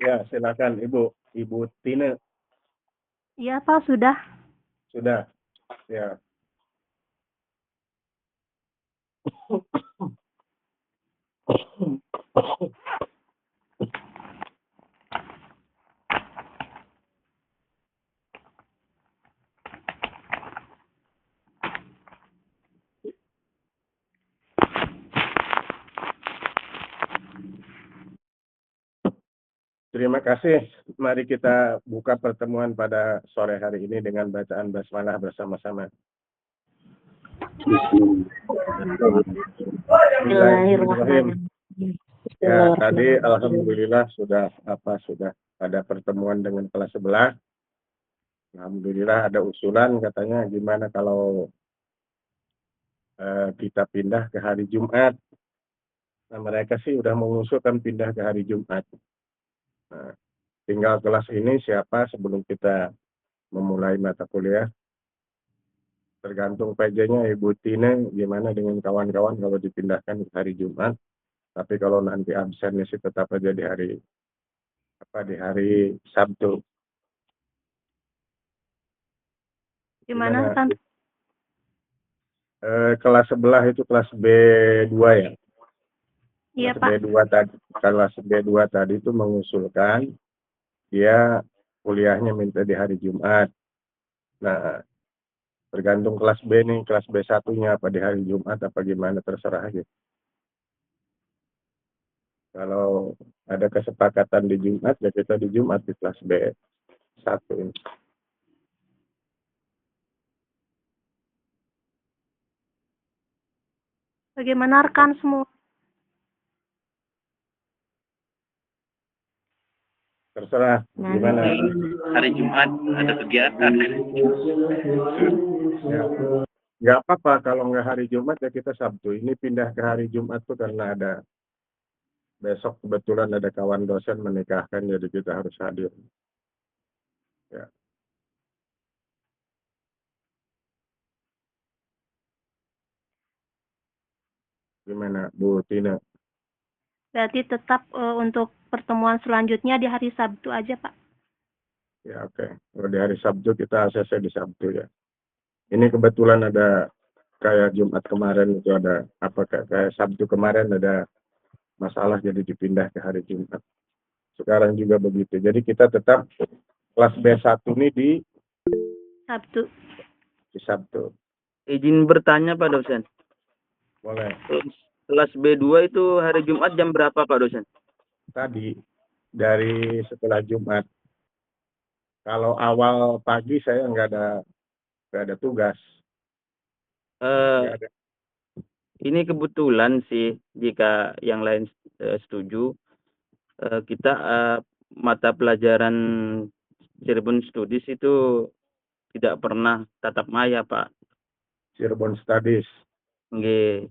Ya, silakan Ibu. Ibu Tina, Iya, Pak, sudah. sudah. Ya. Terima kasih. Mari kita buka pertemuan pada sore hari ini dengan bacaan basmalah bersama-sama. Bismillahirrahmanirrahim. Ya, tadi alhamdulillah sudah ada pertemuan dengan kelas 11. Alhamdulillah ada usulan katanya gimana kalau kita pindah ke hari Jumat. Nah, mereka sih udah mengusulkan pindah ke hari Jumat. Nah, tinggal kelas ini siapa sebelum kita memulai mata kuliah. Tergantung PJ-nya Ibu Tina gimana dengan kawan-kawan kalau dipindahkan ke hari Jumat. Tapi kalau nanti absennya sih tetap aja di hari Sabtu. Gimana kan? Kelas sebelah itu kelas B2 ya. Iya, Kelas Pak. B2 tadi, kelas B2 tadi itu mengusulkan dia kuliahnya minta di hari Jumat. Nah, tergantung kelas B nih, kelas B1-nya apa di hari Jumat apa gimana terserah aja. Kalau ada kesepakatan di Jumat, ya kita di Jumat di kelas B1 ini. Bagaimana rekan semua? Terserah gimana. Hari Jumat ada kegiatan. Ya. Nggak apa-apa kalau nggak hari Jumat ya kita Sabtu. Ini pindah ke hari Jumat tuh karena ada besok kebetulan ada kawan dosen menikahkan jadi kita harus hadir. Ya. Gimana Bu Tina? Berarti tetap untuk pertemuan selanjutnya di hari Sabtu aja, Pak. Ya oke. Kalau di hari Sabtu kita ACC di Sabtu ya. Ini kebetulan ada kayak Jumat kemarin itu ada kayak Sabtu kemarin ada masalah jadi dipindah ke hari Jumat. Sekarang juga begitu. Jadi kita tetap kelas B1 ini di Sabtu. Sabtu. Izin bertanya Pak dosen. Boleh. Kelas B2 itu hari Jumat jam berapa Pak dosen? Tadi dari setelah Jumat. Kalau awal pagi saya nggak ada tugas. Nggak ada. Ini kebetulan sih jika yang lain setuju, kita mata pelajaran Cirebon Studies itu tidak pernah tatap maya Pak. Cirebon Studies. Nggih.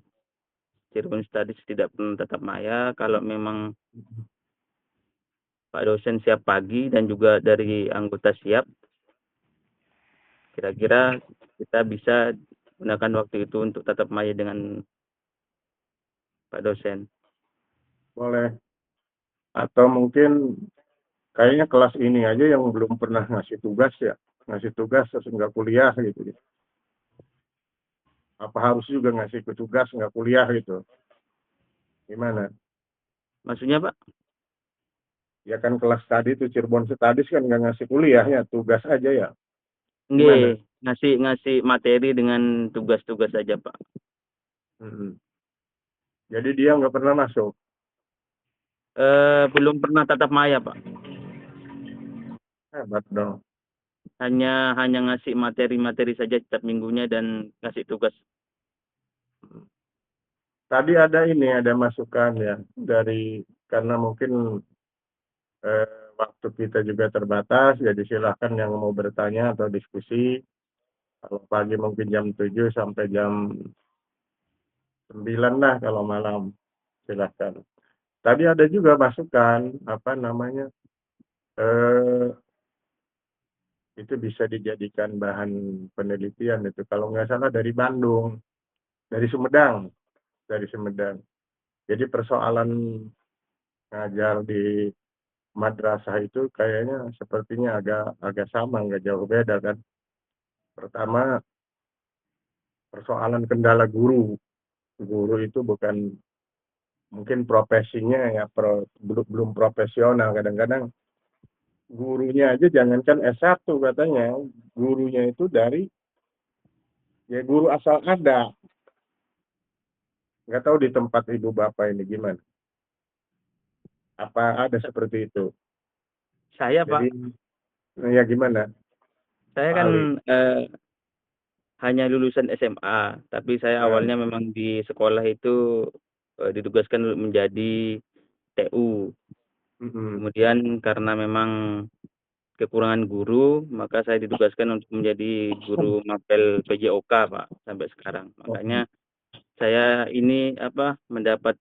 Cirebon Studies tidak pernah tatap maya. Kalau memang Pak dosen siap pagi dan juga dari anggota siap, kira-kira kita bisa gunakan waktu itu untuk tatap maya dengan Pak dosen. Boleh. Atau mungkin kayaknya kelas ini aja yang belum pernah ngasih tugas ya. Ngasih tugas terus nggak kuliah gitu. Apa harus juga ngasih tugas nggak kuliah gitu. Gimana? Maksudnya Pak? Ya kan kelas tadi itu Cirebon Studies kan nggak ngasih kuliahnya, tugas aja ya. Nggih, ngasih materi dengan tugas-tugas saja Pak. Jadi dia nggak pernah masuk. Belum pernah tatap maya Pak. Hebat dong. Hanya ngasih materi-materi saja setiap minggunya dan ngasih tugas. Tadi ada masukan ya dari karena mungkin waktu kita juga terbatas, jadi silahkan yang mau bertanya atau diskusi. Kalau pagi mungkin jam 7 sampai jam 9 lah kalau malam. Silahkan. Tadi ada juga masukan, itu bisa dijadikan bahan penelitian itu. Kalau nggak salah dari Bandung, dari Sumedang. Jadi persoalan ngajar di madrasah itu kayaknya sepertinya agak sama, nggak jauh beda kan. Pertama, persoalan kendala guru. Guru itu bukan mungkin profesinya ya belum profesional. Kadang-kadang gurunya aja jangankan S1 katanya, gurunya itu dari ya guru asal ada. Nggak tahu di tempat ibu bapak ini gimana. Apa ada seperti itu? Saya Pak, Jadi ya gimana, saya Pak kan Ali? hanya lulusan SMA, tapi saya Nah, awalnya memang di sekolah itu ditugaskan menjadi TU. mm-mm. Kemudian karena memang kekurangan guru, maka saya ditugaskan untuk menjadi guru mapel PJOK, Pak, sampai sekarang. Oh, Makanya saya ini mendapat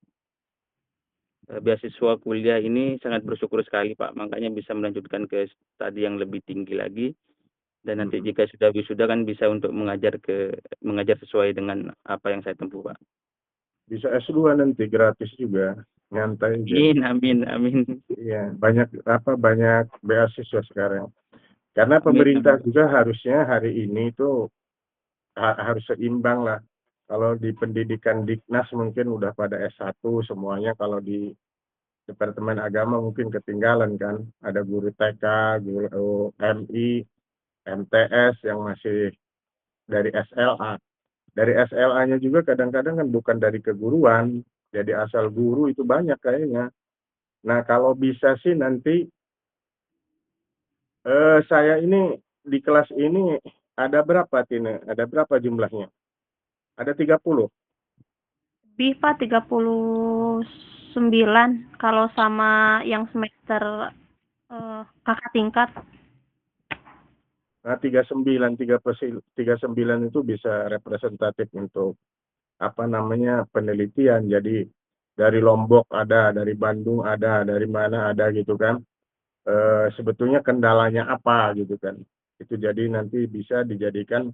beasiswa kuliah ini sangat bersyukur sekali, Pak. Makanya bisa melanjutkan ke studi yang lebih tinggi lagi. Dan nanti mm-mm. jika sudah wisuda kan bisa untuk mengajar sesuai dengan apa yang saya tempuh, Pak. Bisa S2 nanti gratis juga, nyantai aja. Amin, amin, amin. Iya, banyak beasiswa sekarang. Karena Amin, pemerintah amin. juga harusnya hari ini tuh harus seimbang lah. Kalau di pendidikan Diknas mungkin udah pada S1 semuanya, kalau di Departemen Agama mungkin ketinggalan kan. Ada guru TK, guru MI, MTS yang masih dari SLA. Dari SLA-nya juga kadang-kadang kan bukan dari keguruan, jadi asal guru itu banyak kayaknya. Nah, kalau bisa sih nanti saya ini di kelas ini ada berapa, Tina? Ada berapa jumlahnya? Ada 30. Lebih Pak, 39 kalau sama yang semester kakak tingkat. Nah, 39 itu bisa representatif untuk apa namanya penelitian. Jadi dari Lombok ada, dari Bandung ada, dari mana ada gitu kan. Sebetulnya kendalanya apa gitu kan. Itu jadi nanti bisa dijadikan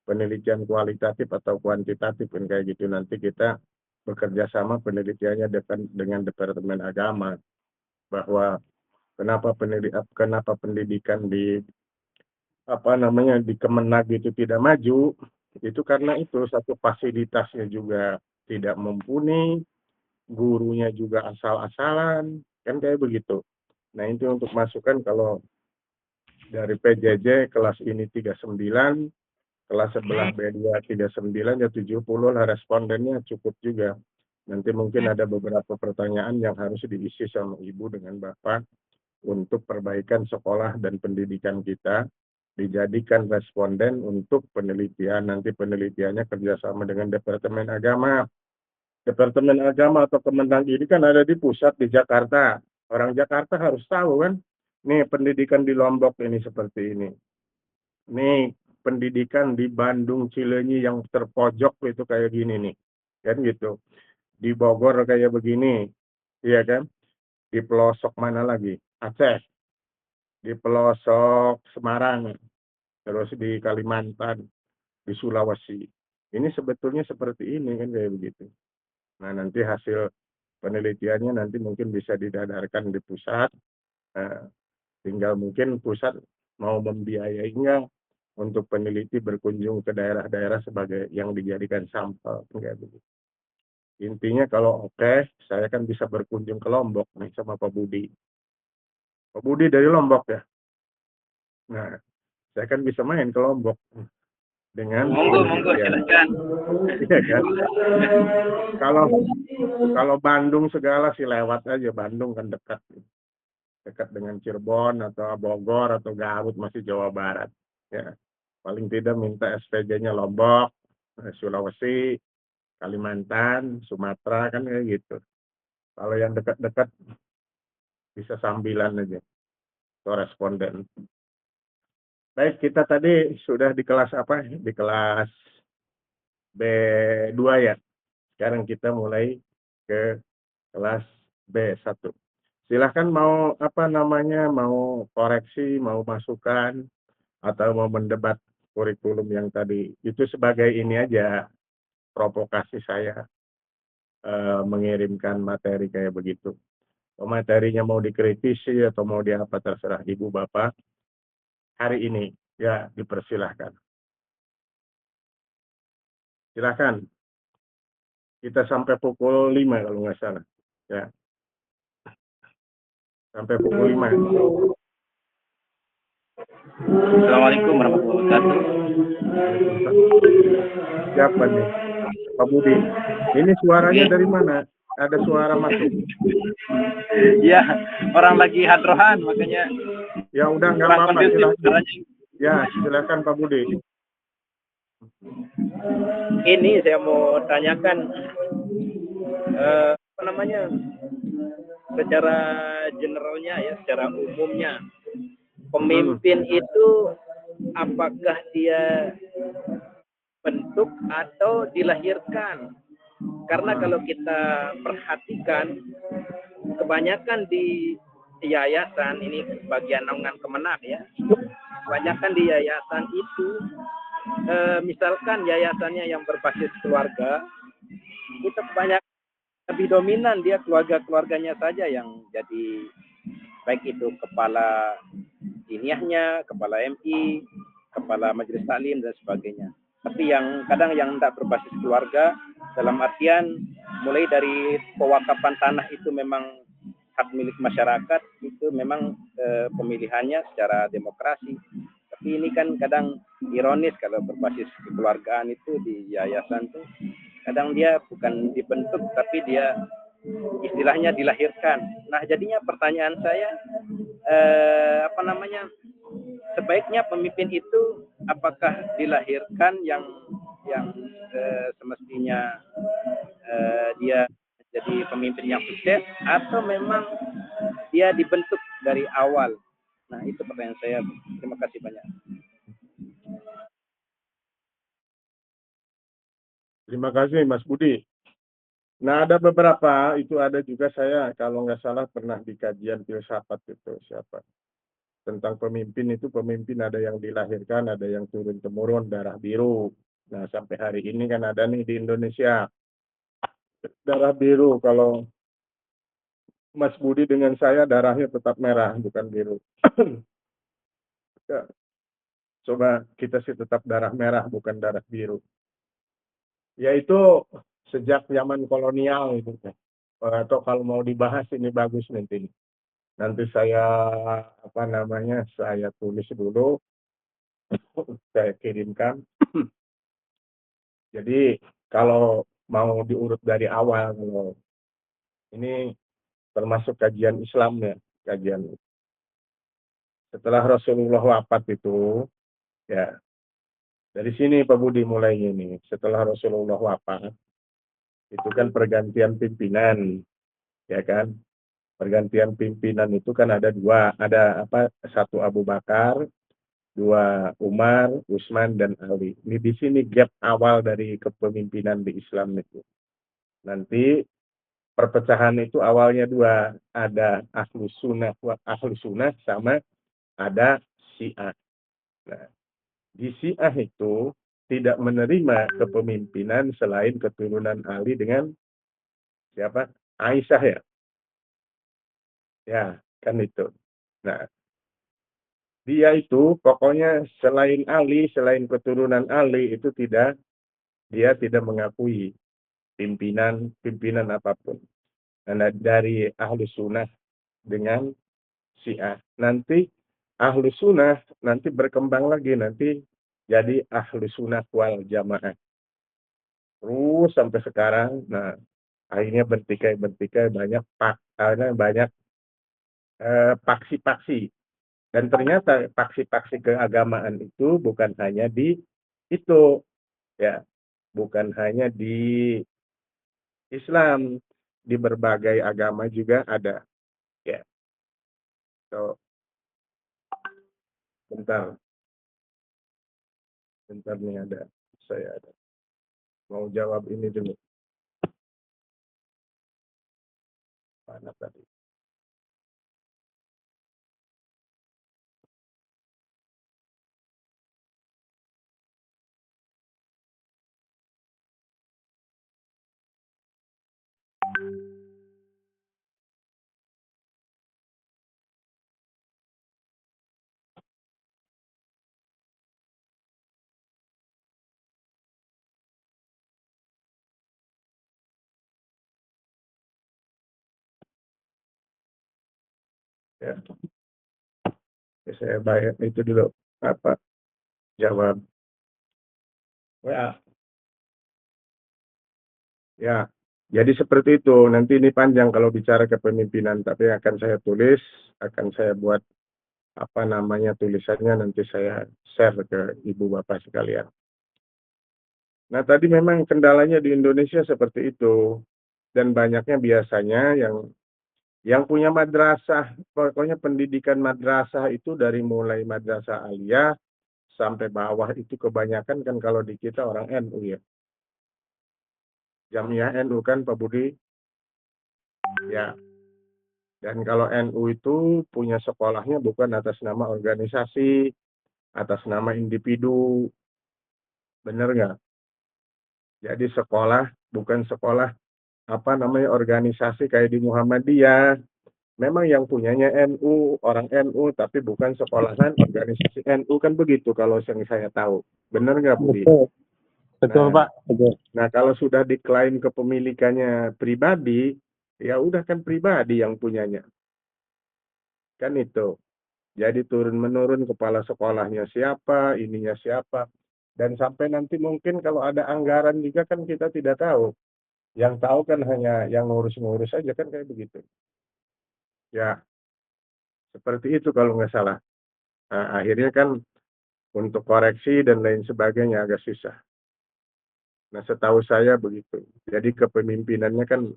penelitian kualitatif atau kuantitatif kan kayak gitu. Nanti kita bekerja sama penelitiannya dengan Departemen Agama bahwa kenapa pendidikan di apa namanya di Kemenag itu tidak maju, itu karena itu satu fasilitasnya juga tidak mumpuni, gurunya juga asal-asalan, kan kayak begitu. Nah, itu untuk masukan kalau dari PJJ kelas ini 39, kelas sebelah B2 39, ya 70 lah respondennya cukup juga. Nanti mungkin ada beberapa pertanyaan yang harus diisi sama Ibu dengan Bapak untuk perbaikan sekolah dan pendidikan kita, dijadikan responden untuk penelitian. Nanti penelitiannya kerjasama dengan Departemen Agama. Departemen Agama atau Kemenang ini kan ada di pusat di Jakarta. Orang Jakarta harus tahu kan, nih pendidikan di Lombok ini seperti ini. Nih pendidikan di Bandung Cileunyi yang terpojok itu kayak gini nih. Kan gitu. Di Bogor kayak begini. Iya kan? Di pelosok mana lagi? Aceh. Di pelosok Semarang. Terus di Kalimantan, di Sulawesi. Ini sebetulnya seperti ini kan kayak begitu. Nah, nanti hasil penelitiannya nanti mungkin bisa didadarkan di pusat. Nah, tinggal mungkin pusat mau membiayainya untuk peneliti berkunjung ke daerah-daerah sebagai yang dijadikan sampel. Kayak begitu. Intinya kalau oke, saya kan bisa berkunjung ke Lombok nih sama Pak Budi. Pak Budi dari Lombok ya. Nah, saya kan bisa main ke Lombok dengan Monggo penelitian. silakan. Iya kan? Kalau kalau Bandung segala sih lewat aja. Bandung kan dekat, dekat dengan Cirebon atau Bogor atau Garut masih Jawa Barat. Ya, paling tidak minta SPJ-nya Lombok, Sulawesi, Kalimantan, Sumatera kan kayak gitu. Kalau yang dekat-dekat bisa sambilan aja, koresponden. Baik, kita tadi sudah di kelas apa? Di kelas B2 ya. Sekarang kita mulai ke kelas B1. Silahkan mau apa namanya, mau koreksi, mau masukan, atau mau mendebat kurikulum yang tadi. Itu sebagai ini aja, provokasi saya mengirimkan materi kayak begitu. materinya mau dikritisi atau mau diapa terserah Ibu Bapak. Hari ini ya dipersilahkan. Silahkan. Kita sampai pukul 5 kalau nggak salah. Ya, sampai pukul 5. Assalamualaikum warahmatullahi wabarakatuh. Siapa nih? Pak Budi. Ini suaranya dari mana? Ada suara masuk. Iya, orang lagi hadrohan makanya Ya udah nggak kurang apa-apa. kondusif Silakan. suaranya. Ya, silakan Pak Budi. Ini saya mau tanyakan apa namanya, secara generalnya ya, secara umumnya pemimpin itu apakah dia bentuk atau dilahirkan? Karena kalau kita perhatikan kebanyakan di yayasan, ini bagian naungan Kemenak ya, kebanyakan di yayasan itu misalkan yayasannya yang berbasis keluarga, itu kebanyakan lebih dominan dia keluarganya saja yang jadi, baik itu kepala diniyahnya, kepala MI, kepala majelis taklim dan sebagainya. Tapi yang kadang yang tidak berbasis keluarga, dalam artian mulai dari pewakapan tanah itu memang hak milik masyarakat, itu memang pemilihannya secara demokrasi. Tapi ini kan kadang ironis kalau berbasis kekeluargaan itu di yayasan tuh kadang dia bukan dibentuk tapi dia istilahnya dilahirkan. Nah, jadinya pertanyaan saya apa namanya, sebaiknya pemimpin itu apakah dilahirkan yang semestinya dia jadi pemimpin yang sukses, atau memang dia dibentuk dari awal? Nah, itu pertanyaan saya. Terima kasih banyak. Terima kasih Mas Budi. Nah, ada beberapa, itu ada juga saya, kalau nggak salah pernah di kajian filsafat itu, siapa? Tentang pemimpin itu, pemimpin ada yang dilahirkan, ada yang turun-temurun, darah biru. Nah, sampai hari ini kan ada nih di Indonesia, darah biru. Kalau Mas Budi dengan saya, darahnya tetap merah, bukan biru. Ya, coba kita sih tetap darah merah, bukan darah biru. Yaitu sejak zaman kolonial itu. Atau kalau mau dibahas ini bagus nanti. Nanti saya apa namanya, saya tulis dulu, saya kirimkan. Jadi kalau mau diurut dari awal, kalau ini termasuk kajian Islam ya, kajian setelah Rasulullah wafat itu, ya dari sini Pak Budi mulainya ini. Setelah Rasulullah wafat, itu kan pergantian pimpinan, ya kan? Pergantian pimpinan itu kan ada dua, ada apa? Satu Abu Bakar, dua Umar, Utsman dan Ali. Ini di sini gap awal dari kepemimpinan di Islam itu. Nanti perpecahan itu awalnya dua, ada Ahlus Sunnah sama ada Syiah. Nah, di Syiah itu tidak menerima kepemimpinan selain keturunan Ali dengan siapa? Aisyah ya. Ya, kan itu. Nah, dia itu pokoknya selain Ali, selain keturunan Ali itu dia tidak mengakui pimpinan apapun. Nah, dari Ahlus Sunnah dengan Syiah. Nanti Ahlus Sunnah nanti berkembang lagi, nanti jadi Ahlus Sunnah wal Jamaah. Terus sampai sekarang, nah akhirnya bertikai banyak paksi-paksi. Dan ternyata paksi-paksi keagamaan itu bukan hanya di itu, ya, bukan hanya di Islam, di berbagai agama juga ada, ya. So, bentar, bentar nih saya ada mau jawab ini dulu. Mana tadi? Ya, saya bayar itu dulu. Apa? Jawab. WA. Ya, jadi seperti itu. Nanti ini panjang kalau bicara kepemimpinan, tapi akan saya tulis, akan saya buat apa namanya tulisannya, nanti saya share ke ibu bapak sekalian. Nah, tadi memang kendalanya di Indonesia seperti itu, dan banyaknya biasanya yang punya madrasah, pokoknya pendidikan madrasah itu dari mulai madrasah aliyah sampai bawah itu kebanyakan kan kalau di kita orang NU ya. Jamiah NU kan Pak Budi? Ya. Dan kalau NU itu punya sekolahnya bukan atas nama organisasi, atas nama individu. Bener nggak? Jadi sekolah bukan sekolah apa namanya organisasi kayak di Muhammadiyah. Memang yang punyanya NU, orang NU, tapi bukan sekolahan organisasi NU kan begitu kalau yang saya tahu. Bener nggak Budi? Betul, betul Nah, Pak. Betul. nah kalau sudah diklaim kepemilikannya pribadi, ya udah kan pribadi yang punyanya. Kan itu. Jadi turun-menurun kepala sekolahnya siapa, ininya siapa. Dan sampai nanti mungkin kalau ada anggaran juga kan kita tidak tahu. Yang tahu kan hanya yang ngurus-ngurus saja kan kayak begitu. Ya, seperti itu kalau nggak salah. Nah, akhirnya kan untuk koreksi dan lain sebagainya agak susah. Nah, setahu saya begitu. Jadi kepemimpinannya kan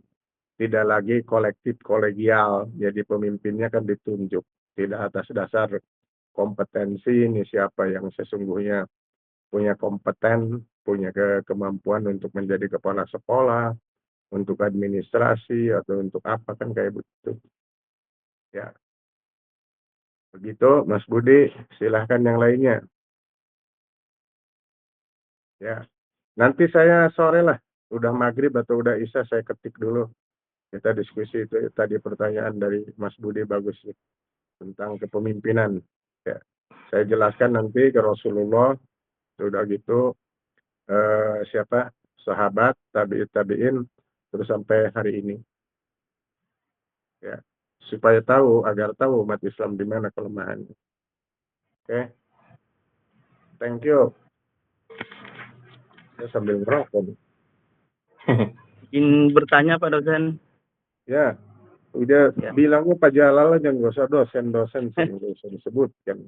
tidak lagi kolektif kolegial. Jadi pemimpinnya kan ditunjuk. Tidak atas dasar kompetensi ini siapa yang sesungguhnya punya kompeten, punya kemampuan untuk menjadi kepala sekolah, untuk administrasi, atau untuk apa kan kayak begitu. Ya, begitu Mas Budi, silahkan yang lainnya. Ya, nanti saya sore lah, udah maghrib atau udah isya saya ketik dulu. Kita diskusi itu tadi pertanyaan dari Mas Budi bagus nih, tentang kepemimpinan. Ya, saya jelaskan nanti ke Rasulullah, udah gitu siapa sahabat tabiin terus sampai hari ini ya supaya tahu agar tahu umat Islam di mana kelemahannya. Oke, thank you. Saya sambil ngerokok nih. Ingin bertanya Pak dosen. Ya, udah Ya. bilangnya Pak Jalal aja nggak usah dosen nggak usah disebutkan.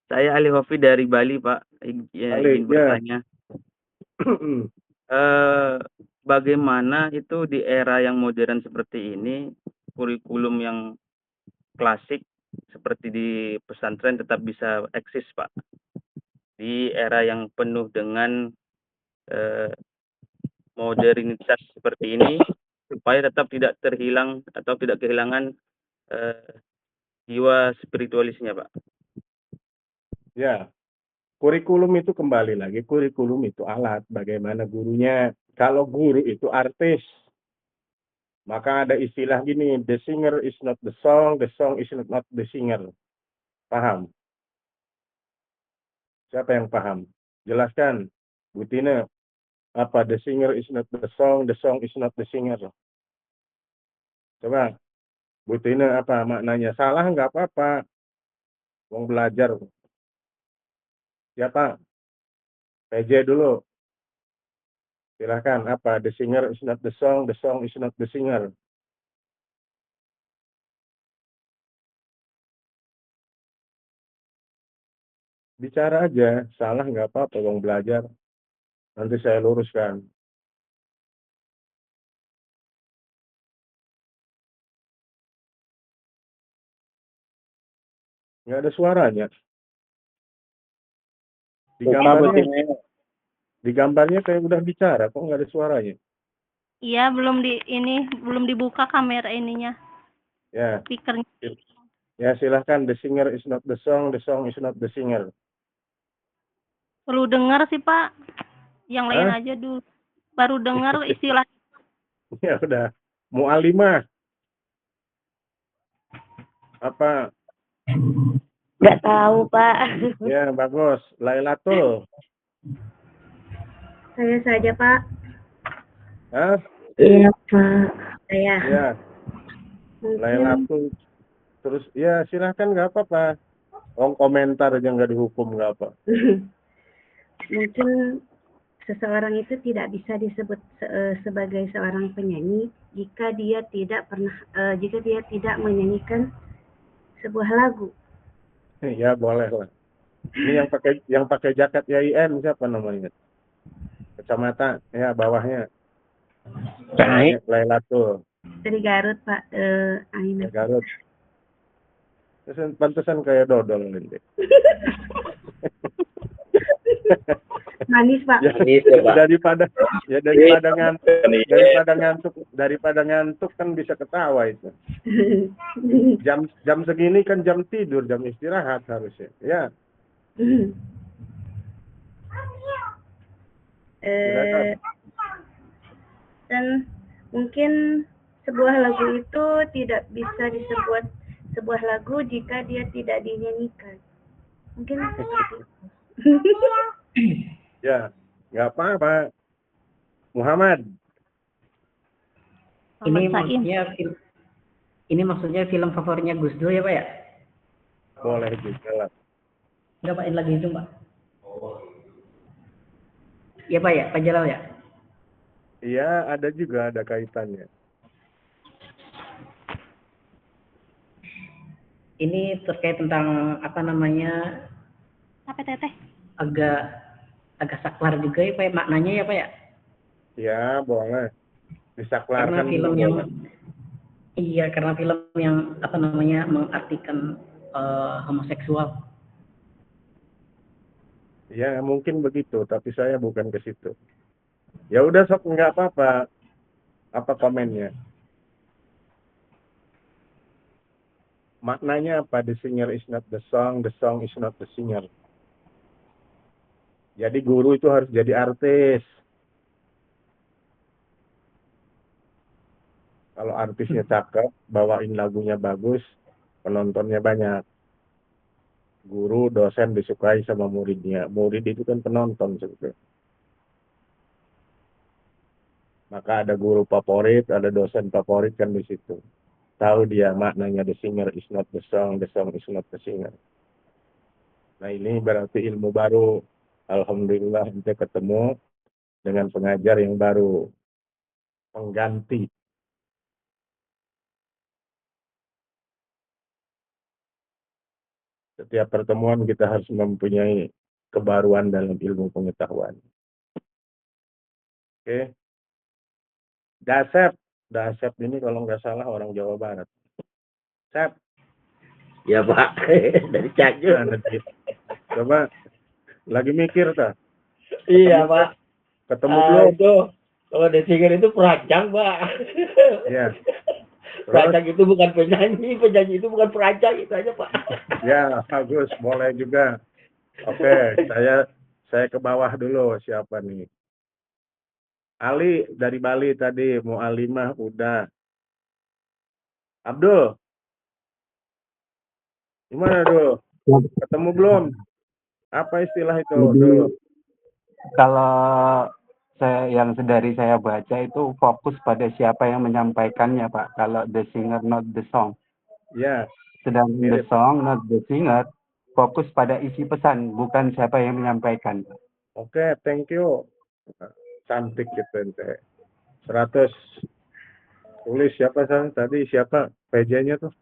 Saya Ali Hofi dari Bali Pak. Ingin bertanya. Bagaimana itu di era yang modern seperti ini, kurikulum yang klasik seperti di pesantren tetap bisa eksis Pak? Di era yang penuh dengan modernitas seperti ini, supaya tetap tidak terhilang atau tidak kehilangan jiwa spiritualisnya Pak. Ya, kurikulum itu kembali lagi, kurikulum itu alat, bagaimana gurunya. Kalau guru itu artis, maka ada istilah gini, the singer is not the song is not the singer. Paham? Siapa yang paham? Jelaskan, Bu Tina. Apa the singer is not the song is not the singer. Coba, Bu Tina apa maknanya? Salah nggak apa-apa. Wong belajar. Siapa? PJ dulu. Silahkan, apa the singer is not the song is not the singer. Bicara aja, salah nggak apa-apa, wong belajar. Nanti saya luruskan. Nggak ada suaranya. Di gambarnya kayak udah bicara, kok nggak ada suaranya? Iya, belum dibuka kamera ininya. Ya. Speakernya. Ya, silahkan, the singer is not the song is not the singer. Perlu dengar sih Pak. Yang lain aja dulu. Baru dengar istilah. Ya udah. Mu'alimah. Apa? Nggak tahu, Pak. Ya, bagus. Lailatul. Saya saja, Pak. Hah? Iya, Pak. Saya. Ya. Lailatul. Terus ya silahkan nggak apa-apa. Komentar aja nggak dihukum nggak apa. Mungkin seseorang itu tidak bisa disebut sebagai seorang penyanyi jika dia tidak menyanyikan sebuah lagu. Ya boleh lah. Ini yang pakai jaket YIN siapa namanya? Kacamata ya bawahnya. Lailatul. Dari Garut, Pak. Aina. Garut. Pantesan kayak dodol ini. Manis, Pak. Ya, Manis ya, Pak. daripada ngantuk kan bisa ketawa itu. Jam segini kan jam tidur, jam istirahat harusnya. Ya. Dan mungkin sebuah lagu itu tidak bisa disebut sebuah lagu jika dia tidak dinyanyikan. Mungkin seperti itu. Ya, nggak apa-apa. Muhammad. Ini maksudnya film favoritnya Gus Dur ya Pak ya? Boleh juga lah. Enggak Pak, lagi itu Pak. Ya Pak ya, Pak Jalal ya? Iya, ada kaitannya. Ini terkait tentang apa namanya? Apa teteh? Agak saklar juga ya Pak ya, maknanya ya Pak ya? Ya, boleh. Disaklarkan Karena film juga. yang iya, karena film yang apa namanya mengartikan homoseksual. Ya, mungkin begitu, tapi saya bukan ke situ. Ya udah sok nggak apa-apa. Apa komennya? Maknanya apa? The singer is not the song is not the singer. Jadi guru itu harus jadi artis. Kalau artisnya cakep, bawain lagunya bagus, penontonnya banyak. Guru, dosen disukai sama muridnya. Murid itu kan penonton sebetulnya. Maka ada guru favorit, ada dosen favorit kan di situ. Tahu dia maknanya the singer is not the song is not the singer. Nah ini berarti ilmu baru. Alhamdulillah kita ketemu dengan pengajar yang baru. Pengganti. Setiap pertemuan kita harus mempunyai kebaruan dalam ilmu pengetahuan. Oke. Dasep ini kalau nggak salah orang Jawa Barat. Sep. Ya Pak, dari Cianjur. Coba lagi mikir tak? Iya Pak. Ketemu belum? Itu kalau The Singer itu perancang Pak. Iya. Perancang itu bukan penyanyi itu bukan perancang, itu aja Pak. Ya bagus, boleh juga. Oke, saya ke bawah dulu. Siapa nih? Ali dari Bali tadi, Mu'alimah udah. Abdul, gimana Dul? Ketemu belum? Apa istilah itu Dul? Kalau yang dari saya baca itu fokus pada siapa yang menyampaikannya Pak. Kalau the singer not the song. Ya. Sedangkan the song not the singer fokus pada isi pesan, bukan siapa yang menyampaikan. Oke, thank you. Cantik gitu ente. 100. Tulis siapa tadi? Siapa? PJ-nya tuh?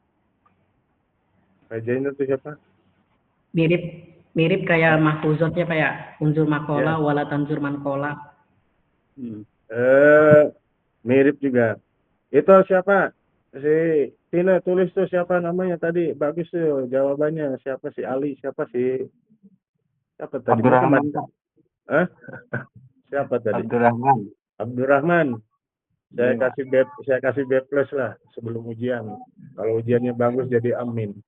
PJ-nya tuh siapa? Mirip kayak mahfuzot ya Pak ya. Unzur makola wala tanzur mankola. Mirip juga. Itu siapa? Si Tina tulis tuh siapa namanya tadi? Bagus tuh jawabannya. Siapa si Ali? Siapa si? Siapa tadi? Abdurrahman. Siapa tadi? Abdurrahman. Saya kasih B+ lah sebelum ujian. Kalau ujiannya bagus jadi amin.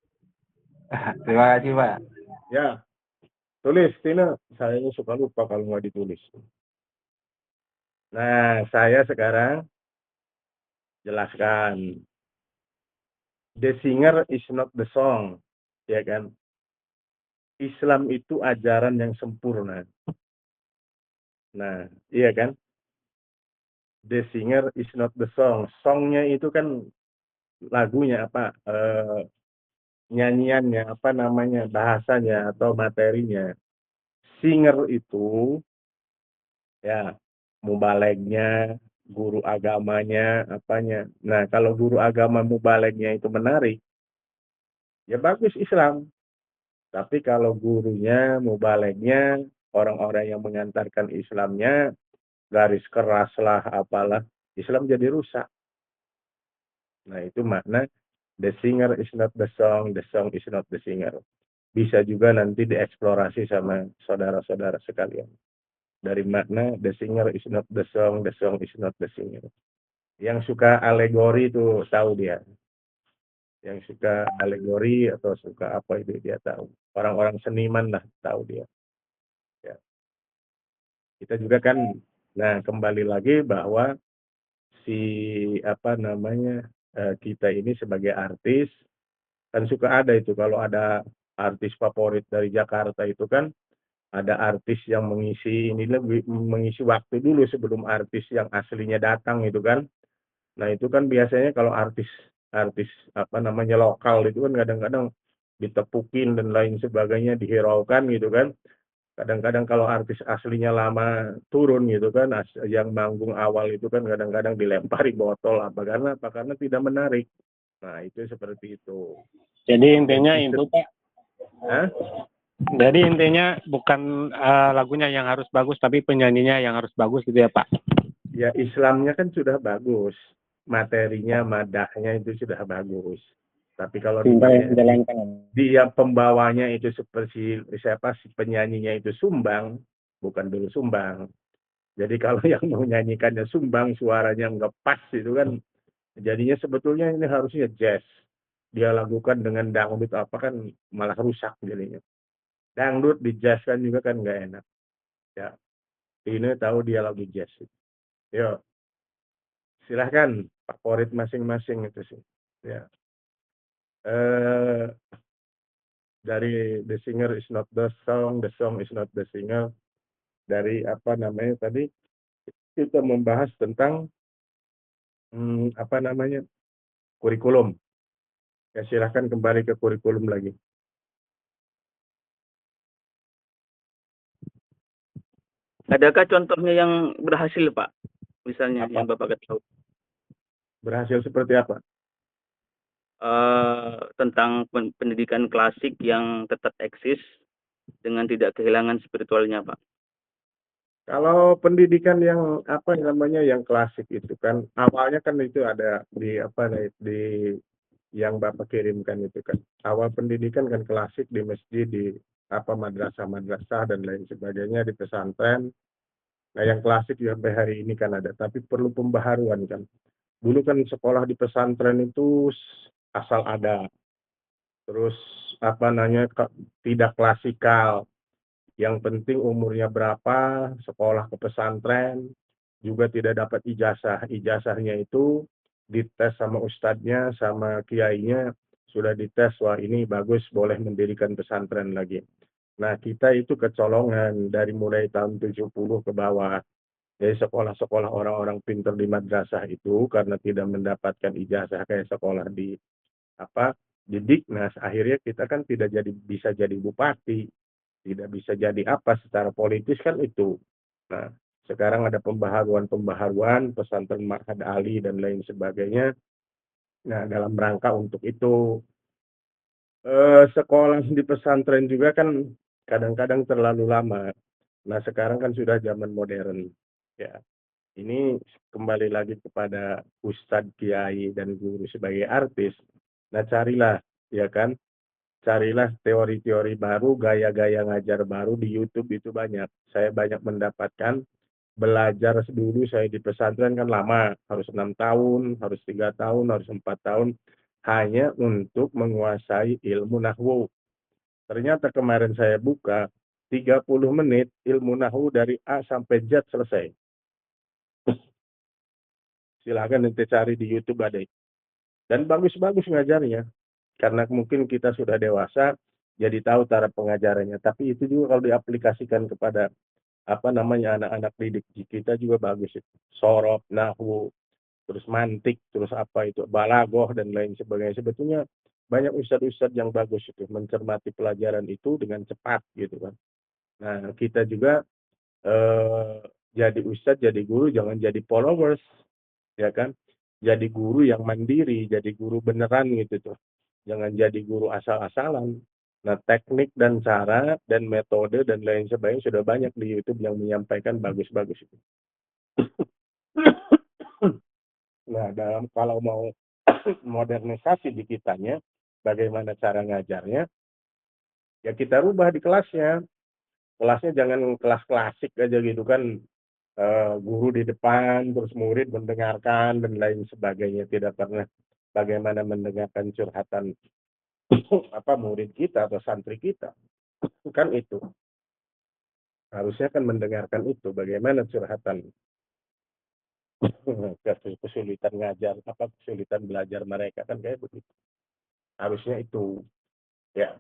Terima kasih Pak. Ya. Tulis Tina. Saya suka lupa kalau nggak ditulis. Nah, saya sekarang jelaskan. The singer is not the song. Ya kan? Islam itu ajaran yang sempurna. Nah, iya kan? The singer is not the song. Songnya itu kan lagunya apa? nyanyiannya, apa namanya, bahasanya atau materinya. Singer itu ya mubalegnya, guru agamanya, apanya. Nah, kalau guru agama mubalegnya itu menarik, ya bagus Islam. Tapi kalau gurunya mubalegnya, orang-orang yang mengantarkan Islamnya, garis keras lah, apalah, Islam jadi rusak. Nah, itu makna the singer is not the song is not the singer. Bisa juga nanti dieksplorasi sama saudara-saudara sekalian. Dari makna the singer is not the song is not the singer. Yang suka alegori itu tahu dia. Yang suka alegori atau suka apa itu dia tahu. Orang-orang seniman lah tahu dia. Ya. Kita juga kan, nah kembali lagi bahwa si apa namanya kita ini sebagai artis kan suka ada itu kalau ada artis favorit dari Jakarta itu kan ada artis yang mengisi ini lebih mengisi waktu dulu sebelum artis yang aslinya datang itu kan. Nah itu kan biasanya kalau artis apa namanya lokal itu kan kadang-kadang ditepukin dan lain sebagainya dihiraukan gitu kan. Kadang-kadang kalau artis aslinya lama turun gitu kan, yang manggung awal itu kan kadang-kadang dilempari botol apa karena tidak menarik. Nah itu seperti itu. Jadi intinya itu Pak. Hah? Jadi intinya bukan lagunya yang harus bagus, tapi penyanyinya yang harus bagus gitu ya Pak. Ya Islamnya kan sudah bagus, materinya, madahnya itu sudah bagus. Tapi kalau dia pembawanya itu seperti siapa si penyanyinya itu sumbang, bukan dulu sumbang. Jadi kalau yang mau nyanyikannya sumbang, suaranya nggak pas itu kan, jadinya sebetulnya ini harusnya jazz. Dia lakukan dengan dangdut apa kan malah rusak jadinya. Dangdut di jazz kan juga kan nggak enak. Ya, ini tahu dia lagu jazz. Yo, silahkan favorit masing-masing itu sih. Ya. Dari the singer is not the song is not the singer. Dari apa namanya tadi kita membahas tentang apa namanya kurikulum. Ya silahkan kembali ke kurikulum lagi. Adakah contohnya yang berhasil, Pak? Misalnya Apa? yang Bapak ketahui. Berhasil seperti apa? Tentang pendidikan klasik yang tetap eksis dengan tidak kehilangan spiritualnya, Pak. Kalau pendidikan yang apa namanya yang klasik itu kan awalnya kan itu ada di apa di yang Bapak kirimkan itu kan. Awal pendidikan kan klasik di masjid, di apa madrasah-madrasah dan lain sebagainya di pesantren. Nah, yang klasik sampai hari ini kan ada, tapi perlu pembaharuan kan. Dulu kan sekolah di pesantren itu asal ada. Terus apa namanya tidak klasikal. Yang penting umurnya berapa, sekolah ke pesantren, juga tidak dapat ijazah. Ijazahnya itu dites sama ustadznya, sama kiainya, sudah dites, wah ini bagus, boleh mendirikan pesantren lagi. Nah, kita itu kecolongan dari mulai tahun 70 ke bawah. Jadi sekolah-sekolah orang-orang pintar di madrasah itu karena tidak mendapatkan ijazah kayak sekolah di apa di Diknas, akhirnya kita kan tidak bisa jadi bupati, tidak bisa jadi apa secara politis kan itu. Nah, sekarang ada pembaharuan pesantren Ma'had Ali dan lain sebagainya. Nah, dalam rangka untuk itu sekolah di pesantren juga kan kadang-kadang terlalu lama. Nah, sekarang kan sudah zaman modern. Ya, ini kembali lagi kepada ustadz, kiai, dan guru sebagai artis. Nah, carilah, ya kan, carilah teori-teori baru, gaya-gaya ngajar baru di YouTube itu banyak. Saya banyak mendapatkan belajar dulu saya di pesantren kan lama, harus 6 tahun, harus 3 tahun, harus 4 tahun, hanya untuk menguasai ilmu nahwu. Ternyata kemarin saya buka, 30 menit ilmu nahwu dari A sampai Z selesai. Silahkan nanti cari di YouTube ada. Dan bagus-bagus ngajarnya. Karena mungkin kita sudah dewasa, jadi tahu cara pengajarannya. Tapi itu juga kalau diaplikasikan kepada apa namanya anak-anak didik kita juga bagus itu. Sorob, nahwu, terus mantik, terus apa itu balagoh dan lain sebagainya. Sebetulnya banyak ustadz-ustadz yang bagus itu mencermati pelajaran itu dengan cepat gitu kan. Nah, kita juga jadi ustadz, jadi guru, jangan jadi followers, ya kan? Jadi guru yang mandiri, jadi guru beneran gitu tuh. Jangan jadi guru asal-asalan. Nah, teknik dan cara dan metode dan lain sebagainya sudah banyak di YouTube yang menyampaikan bagus-bagus itu. Nah, kalau mau modernisasi di kitanya, bagaimana cara ngajarnya, ya kita rubah di kelasnya. Kelasnya jangan kelas klasik aja gitu kan, guru di depan, terus murid mendengarkan, dan lain sebagainya. Tidak pernah bagaimana mendengarkan curhatan murid kita atau santri kita. Kan itu. Harusnya kan mendengarkan itu, bagaimana curhatan kesulitan ngajar, kesulitan belajar mereka, kan kayak begitu. Harusnya itu, ya.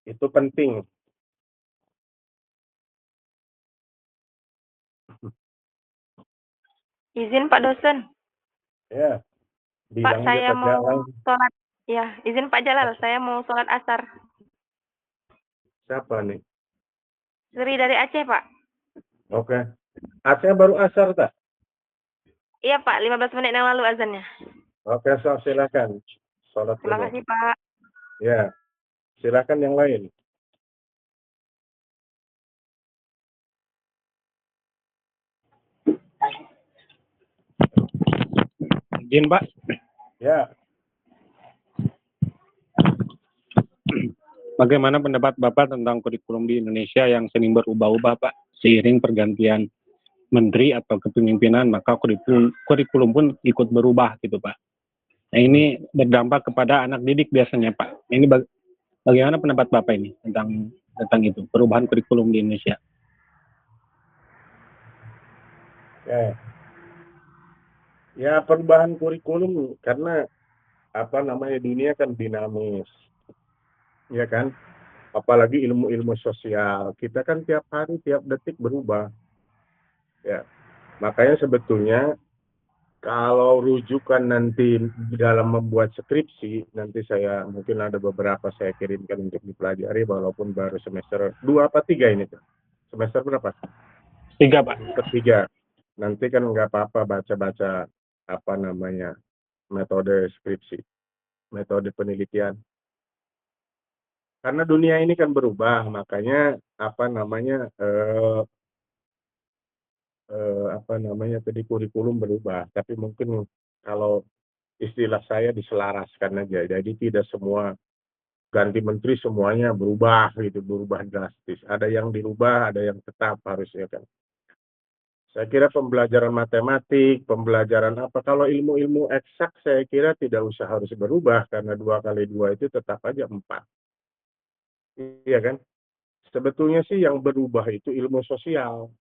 Itu penting. Izin Pak dosen. Ya, Pak, bilang aja saya Pak mau Jalal. sholat. Ya, izin Pak Jalal, saya mau sholat asar. Siapa nih? Sri dari Aceh, Pak. Oke. Aceh baru asar tak? Iya, Pak, 15 menit yang lalu azannya. Oke, so, silakan. Sholat Terima dulu. kasih, Pak. Ya, silakan yang lain. Izin, Pak. Ya, Bagaimana pendapat Bapak tentang kurikulum di Indonesia yang sering berubah-ubah, Pak? Seiring pergantian menteri atau kepemimpinan, maka kurikulum pun ikut berubah gitu, Pak. Nah, ini berdampak kepada anak didik biasanya, Pak. Ini bagaimana pendapat Bapak ini tentang itu, perubahan kurikulum di Indonesia? ya. Ya, perubahan kurikulum karena dunia kan dinamis. Ya kan? Apalagi ilmu-ilmu sosial. Kita kan tiap hari, tiap detik berubah. Ya. Makanya sebetulnya kalau rujukan nanti dalam membuat skripsi, nanti saya mungkin ada beberapa saya kirimkan untuk dipelajari walaupun baru semester 2 apa 3 ini tuh. Semester berapa? 3, Pak. Ketiga. Nanti kan nggak apa-apa baca-baca metode skripsi, metode penelitian. Karena dunia ini kan berubah, makanya kurikulum berubah. Tapi mungkin kalau istilah saya diselaraskan aja. Jadi tidak semua ganti menteri semuanya berubah gitu, berubah drastis. Ada yang dirubah, ada yang tetap harusnya kan. Saya kira pembelajaran matematik, pembelajaran kalau ilmu-ilmu eksak saya kira tidak usah harus berubah karena 2 kali 2 itu tetap aja 4. Iya kan? Sebetulnya sih yang berubah itu ilmu sosial.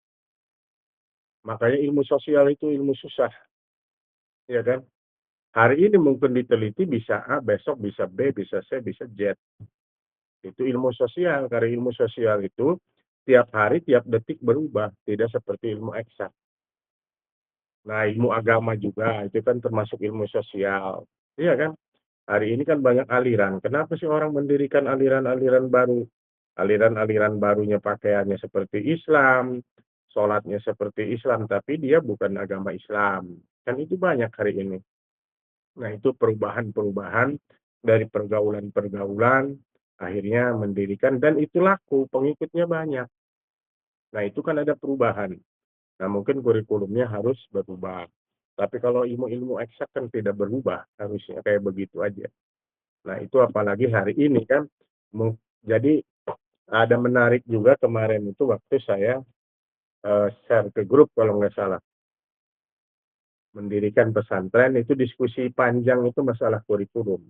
Makanya ilmu sosial itu ilmu susah. Iya kan? Hari ini mungkin diteliti bisa A, besok bisa B, bisa C, bisa Z. Itu ilmu sosial. Karena ilmu sosial itu tiap hari, tiap detik berubah. Tidak seperti ilmu eksak. Nah, ilmu agama juga, itu kan termasuk ilmu sosial. Iya kan? Hari ini kan banyak aliran. Kenapa sih orang mendirikan aliran-aliran baru? Aliran-aliran barunya pakaiannya seperti Islam, sholatnya seperti Islam, tapi dia bukan agama Islam. Kan itu banyak hari ini. Nah, itu perubahan-perubahan dari pergaulan-pergaulan, akhirnya mendirikan, dan itu laku, pengikutnya banyak. Nah, itu kan ada perubahan. Nah, mungkin kurikulumnya harus berubah. Tapi kalau ilmu-ilmu eksak kan tidak berubah, harusnya kayak begitu aja. Nah, itu apalagi hari ini kan. Jadi ada menarik juga kemarin itu waktu saya share ke grup kalau nggak salah. Mendirikan pesantren itu diskusi panjang itu masalah kurikulum.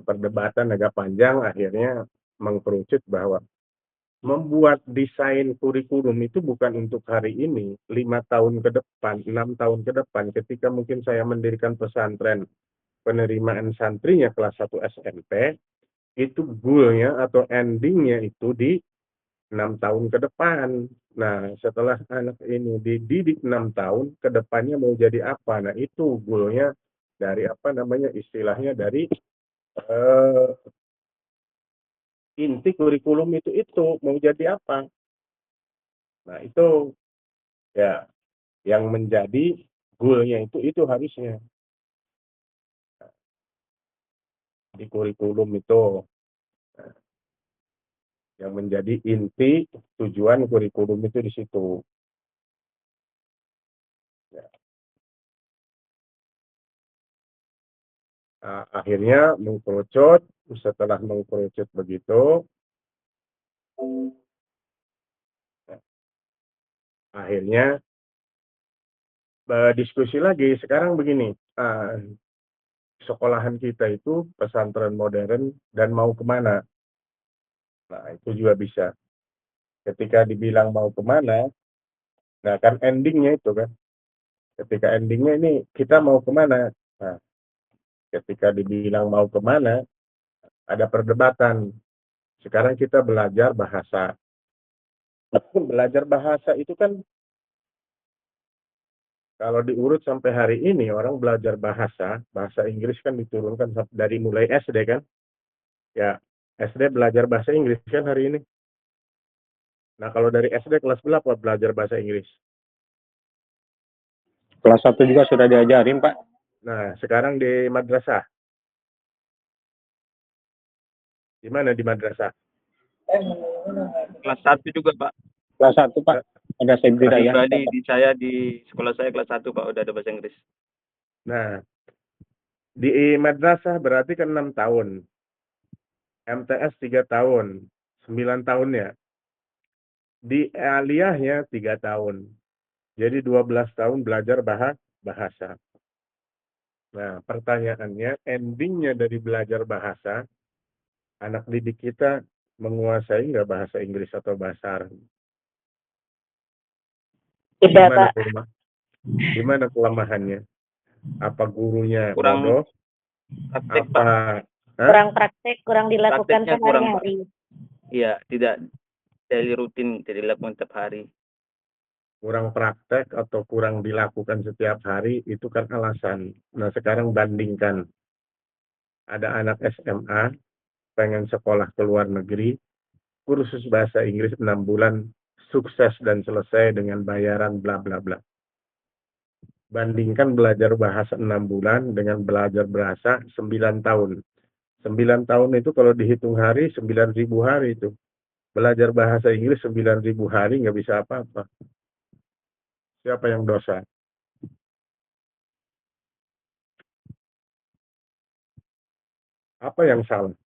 Perdebatan agak panjang akhirnya mengkerucut bahwa membuat desain kurikulum itu bukan untuk hari ini, 5 tahun ke depan, 6 tahun ke depan, ketika mungkin saya mendirikan pesantren, penerimaan santrinya kelas 1 SMP, itu goal-nya atau ending-nya itu di 6 tahun ke depan. Nah, setelah anak ini dididik 6 tahun, ke depannya mau jadi apa? Nah, itu goal-nya dari apa namanya istilahnya dari eh, inti kurikulum itu mau jadi apa. Nah itu ya yang menjadi goalnya itu harusnya di kurikulum itu. Nah, yang menjadi inti tujuan kurikulum itu di situ. Ya. Nah, akhirnya mengkerucut, setelah mengkerucut begitu, ya, akhirnya diskusi lagi. Sekarang begini, sekolahan kita itu pesantren modern dan mau kemana? Nah itu juga bisa. Ketika dibilang mau kemana, nah kan endingnya itu kan. Ketika endingnya ini kita mau kemana? Nah, ketika dibilang mau kemana, ada perdebatan. Sekarang kita belajar bahasa. Belajar bahasa itu kan kalau diurut sampai hari ini orang belajar bahasa Inggris kan diturunkan dari mulai SD kan. Ya, SD belajar bahasa Inggris kan hari ini. Nah, kalau dari SD kelas berapa belajar bahasa Inggris? Kelas 1 juga sudah diajarin, Pak. Nah, sekarang di madrasah. Di mana di madrasah? Kelas 1 juga, Pak. Kelas 1, Pak. Ada saya ya. Di sekolah saya kelas 1, Pak, udah ada bahasa Inggris. Nah, di madrasah berarti kan 6 tahun. MTS 3 tahun. 9 tahun ya. Di aliyahnya 3 tahun. Jadi 12 tahun belajar bahasa. Nah, pertanyaannya, endingnya dari belajar bahasa, anak didik kita menguasai nggak bahasa Inggris atau bahasa Arab? Tidak, Pak. Gimana kelemahannya? Apa gurunya Kurang bodoh? praktek, Pak. Kurang praktek, kurang dilakukan Prakteknya kurang, Pak. sehari-hari. Iya, tidak daily rutin, tidak dilakukan setiap hari. Kurang praktek atau kurang dilakukan setiap hari itu kan alasan. Nah sekarang bandingkan, ada anak SMA pengen sekolah ke luar negeri, kursus bahasa Inggris 6 bulan, sukses dan selesai dengan bayaran bla bla bla. Bandingkan belajar bahasa 6 bulan dengan belajar bahasa 9 tahun. 9 tahun itu kalau dihitung hari 9.000 hari itu. Belajar bahasa Inggris 9.000 hari nggak bisa apa-apa. Siapa yang dosa? Apa yang salah?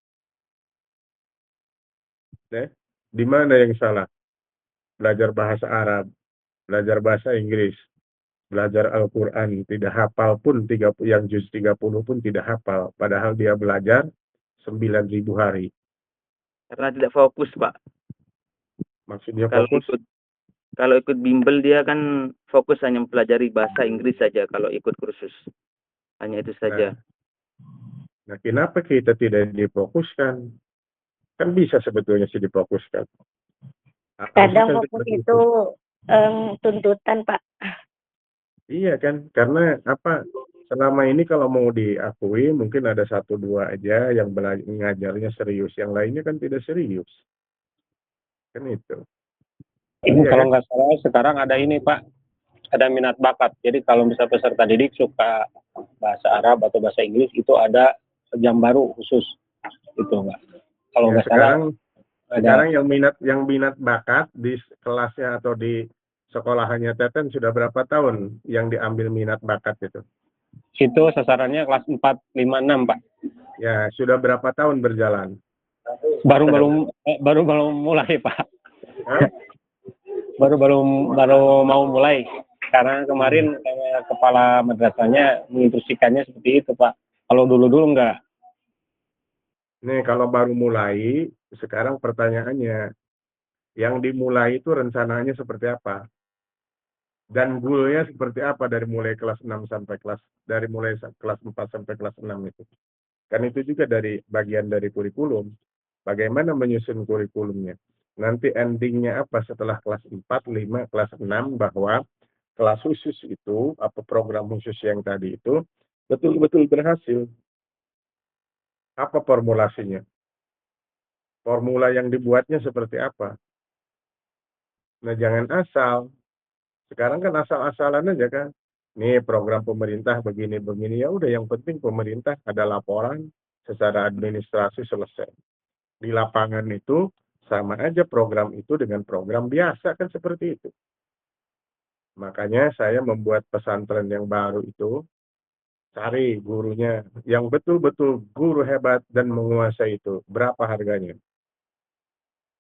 Di mana yang salah? Belajar bahasa Arab, belajar bahasa Inggris, belajar Al-Quran, tidak hafal pun 30, yang juz 30 pun tidak hafal. Padahal dia belajar 9.000 hari. Karena tidak fokus, Pak. Maksudnya Kalau fokus? ikut bimbel dia kan fokus hanya mempelajari bahasa Inggris saja kalau ikut kursus. Hanya itu saja. Nah, kenapa kita tidak difokuskan? Kan bisa sebetulnya sih difokuskan. Kadang fokus itu tuntutan, Pak. Iya kan, karena apa? Selama ini kalau mau diakui mungkin ada 1-2 aja yang ngajarnya serius, yang lainnya kan tidak serius. Kan itu. Iya, Kalau kan? nggak salah sekarang ada ini, Pak. Ada minat bakat. Jadi kalau misalnya peserta didik suka bahasa Arab atau bahasa Inggris itu ada jam baru khusus itu, Pak. Kalau nggak salah sekarang yang minat bakat di kelasnya atau di sekolahannya Teten sudah berapa tahun yang diambil minat bakat itu? Itu sasarannya kelas 4, 5, 6, Pak. Ya, sudah berapa tahun berjalan? Baru mulai, Pak. Hah? Baru mau mulai. Karena kemarin kepala madrasahnya menginstruksikannya seperti itu, Pak. Kalau dulu enggak. Nih, kalau baru mulai, sekarang pertanyaannya, yang dimulai itu rencananya seperti apa? Dan goalnya seperti apa dari mulai kelas 6 sampai kelas 4 sampai kelas 6 itu? Kan itu juga dari bagian dari kurikulum. Bagaimana menyusun kurikulumnya? Nanti endingnya apa setelah kelas 4, 5, kelas 6 bahwa kelas khusus itu, apa program khusus yang tadi itu betul-betul berhasil. Apa formulasinya? Formula yang dibuatnya seperti apa? Nah, jangan asal. Sekarang kan asal-asalan aja kan. Nih program pemerintah begini-begini, ya udah yang penting pemerintah ada laporan secara administrasi selesai. Di lapangan itu sama aja program itu dengan program biasa kan seperti itu. Makanya saya membuat pesantren yang baru itu, cari gurunya yang betul-betul guru hebat dan menguasai itu. Berapa harganya?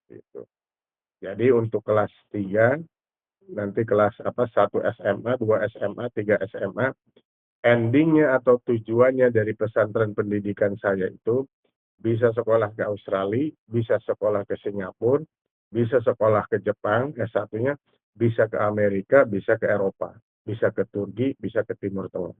Gitu. Jadi untuk kelas 3, nanti kelas 1 SMA, 2 SMA, 3 SMA, endingnya atau tujuannya dari pesantren pendidikan saya itu bisa sekolah ke Australia, bisa sekolah ke Singapura, bisa sekolah ke Jepang, S1-nya, bisa ke Amerika, bisa ke Eropa, bisa ke Turki, bisa ke Timur Tengah.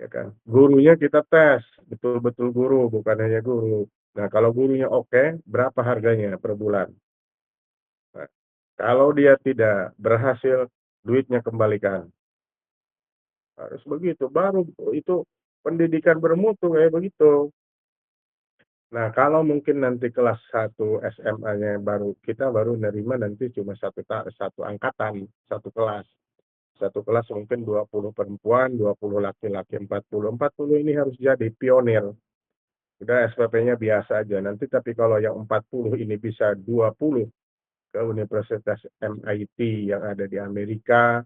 Ya kan? Gurunya kita tes, betul-betul guru, bukan hanya guru. Nah, kalau gurunya oke, berapa harganya per bulan? Nah, kalau dia tidak berhasil, duitnya kembalikan. Harus begitu, baru itu pendidikan bermutu kayak begitu. Nah, kalau mungkin nanti kelas 1 SMA-nya kita baru nerima nanti cuma satu angkatan, satu kelas. Satu kelas mungkin 20 perempuan, 20 laki-laki, 40. 40 ini harus jadi pionir. Udah SPP-nya biasa aja. Nanti tapi kalau yang 40 ini bisa 20 ke Universitas MIT yang ada di Amerika,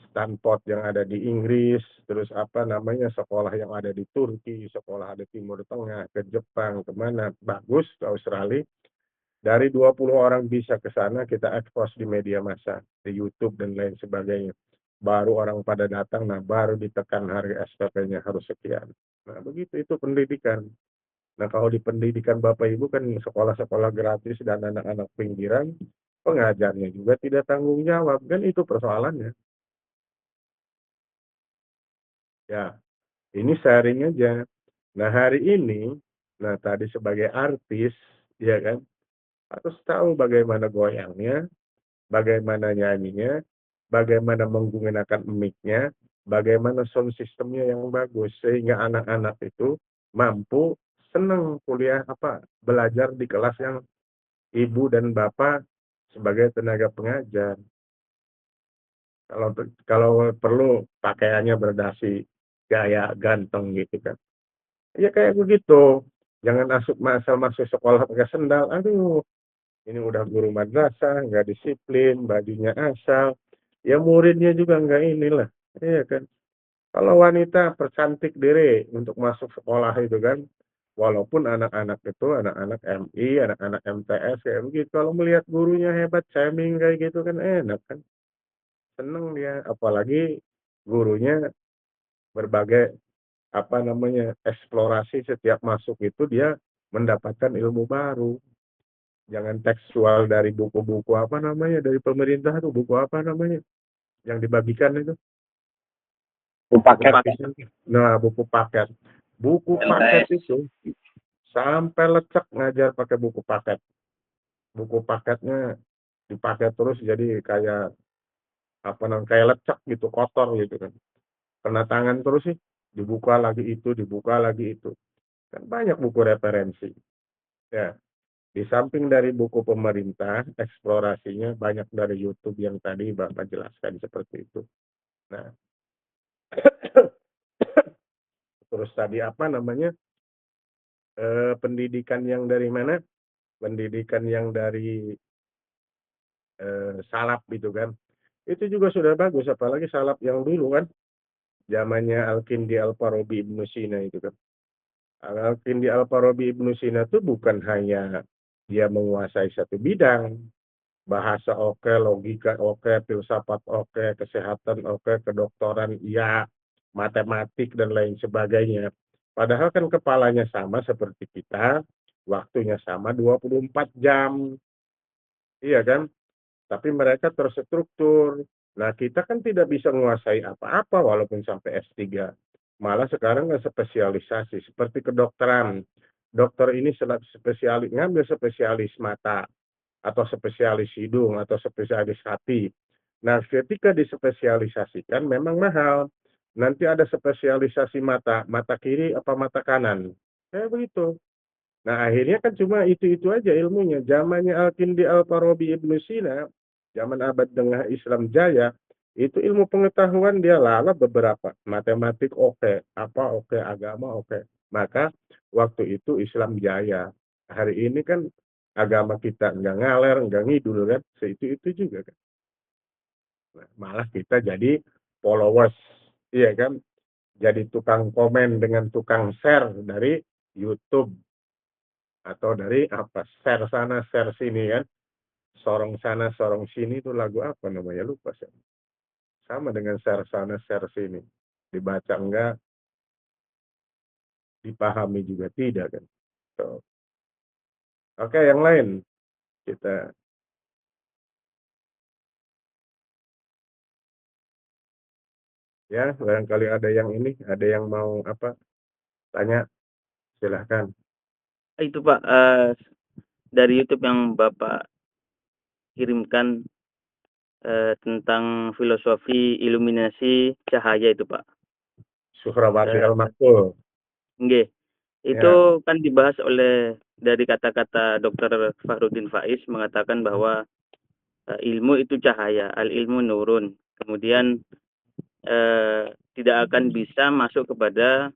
Stanford yang ada di Inggris, terus sekolah yang ada di Turki, sekolah ada Timur Tengah, ke Jepang, kemana, bagus, ke Australia. Dari 20 orang bisa ke sana, kita expose di media massa, di YouTube dan lain sebagainya. Baru orang pada datang, nah baru ditekan harga SPP-nya harus sekian. Nah begitu, itu pendidikan. Nah kalau di pendidikan Bapak Ibu kan sekolah-sekolah gratis dan anak-anak pinggiran, pengajarnya juga tidak tanggung jawab, kan itu persoalannya. Ya, ini sharing aja. Nah hari ini, nah tadi sebagai artis, ya kan, harus tahu bagaimana goyangnya, bagaimana nyanyinya, bagaimana menggunakan mic-nya, bagaimana sound systemnya yang bagus, sehingga anak-anak itu mampu senang kuliah belajar di kelas yang ibu dan bapak sebagai tenaga pengajar. Kalau kalau perlu pakaiannya berdasi gaya ganteng gitu kan. Ya kayak begitu. Jangan asal masuk sekolah pakai sendal. Aduh, ini udah guru madrasah, nggak disiplin, bajunya asal. Ya muridnya juga nggak inilah. Iya kan. Kalau wanita percantik diri untuk masuk sekolah itu kan. Walaupun anak-anak itu, anak-anak MI, anak-anak MTS kayak begitu. Kalau melihat gurunya hebat, shaming kayak gitu kan enak kan. Seneng dia. Apalagi gurunya berbagai eksplorasi setiap masuk itu dia mendapatkan ilmu baru. Jangan tekstual dari buku-buku dari pemerintah itu buku yang dibagikan itu. Buku paket. Nah, buku paket. Buku paket itu sampai lecek ngajar pakai buku paket. Buku paketnya dipakai terus jadi kayak kayak lecek gitu, kotor gitu kan. Kena tangan terus sih, dibuka lagi itu. Kan banyak buku referensi. Ya, di samping dari buku pemerintah, eksplorasinya banyak dari YouTube yang tadi Bapak jelaskan seperti itu. Nah, terus tadi pendidikan yang dari mana? Pendidikan yang dari salaf gitu kan. Itu juga sudah bagus, apalagi salaf yang dulu kan. Zamannya Al-Kindi Al-Farabi Ibnu Sina itu kan. Al-Kindi Al-Farabi Ibnu Sina itu bukan hanya dia menguasai satu bidang, bahasa oke, logika oke, filsafat oke, kesehatan oke, kedokteran ya, matematik dan lain sebagainya. Padahal kan kepalanya sama seperti kita, waktunya sama 24 jam. Iya kan? Tapi mereka terstruktur. Nah, kita kan tidak bisa menguasai apa-apa walaupun sampai S3. Malah sekarang nggak spesialisasi, seperti kedokteran. Dokter ini ngambil spesialis mata, atau spesialis hidung, atau spesialis hati. Nah, ketika dispesialisasikan memang mahal. nanti ada spesialisasi mata kiri apa mata kanan. Kayak begitu. Nah, akhirnya kan cuma itu-itu aja ilmunya. Zamannya Al-Kindi Al-Farabi Ibnu Sina, zaman abad tengah Islam Jaya, itu ilmu pengetahuan dia lala beberapa. Matematik oke, apa oke, agama oke. Maka waktu itu Islam Jaya. Hari ini kan agama kita nggak ngaler, nggak ngidul kan. Itu juga kan. Nah, malah kita jadi followers, iya kan? Jadi tukang komen dengan tukang share dari YouTube atau dari apa share sana share sini kan, sorong sana sorong sini. Itu lagu apa namanya, lupa saya. Sama dengan share sana share sini, dibaca enggak, dipahami juga tidak kan. So, oke, yang lain kita ya, barangkali ada yang ini, ada yang mau apa tanya, silahkan. Itu Pak, dari YouTube yang Bapak kirimkan tentang filosofi iluminasi cahaya itu Pak. Suhrawati Eh, Al-Maktul. Nggih. Itu Ya. kan dibahas oleh dari kata-kata Dr. Fahrudin Faiz mengatakan bahwa ilmu itu cahaya, al-ilmu nurun. Kemudian tidak akan bisa masuk kepada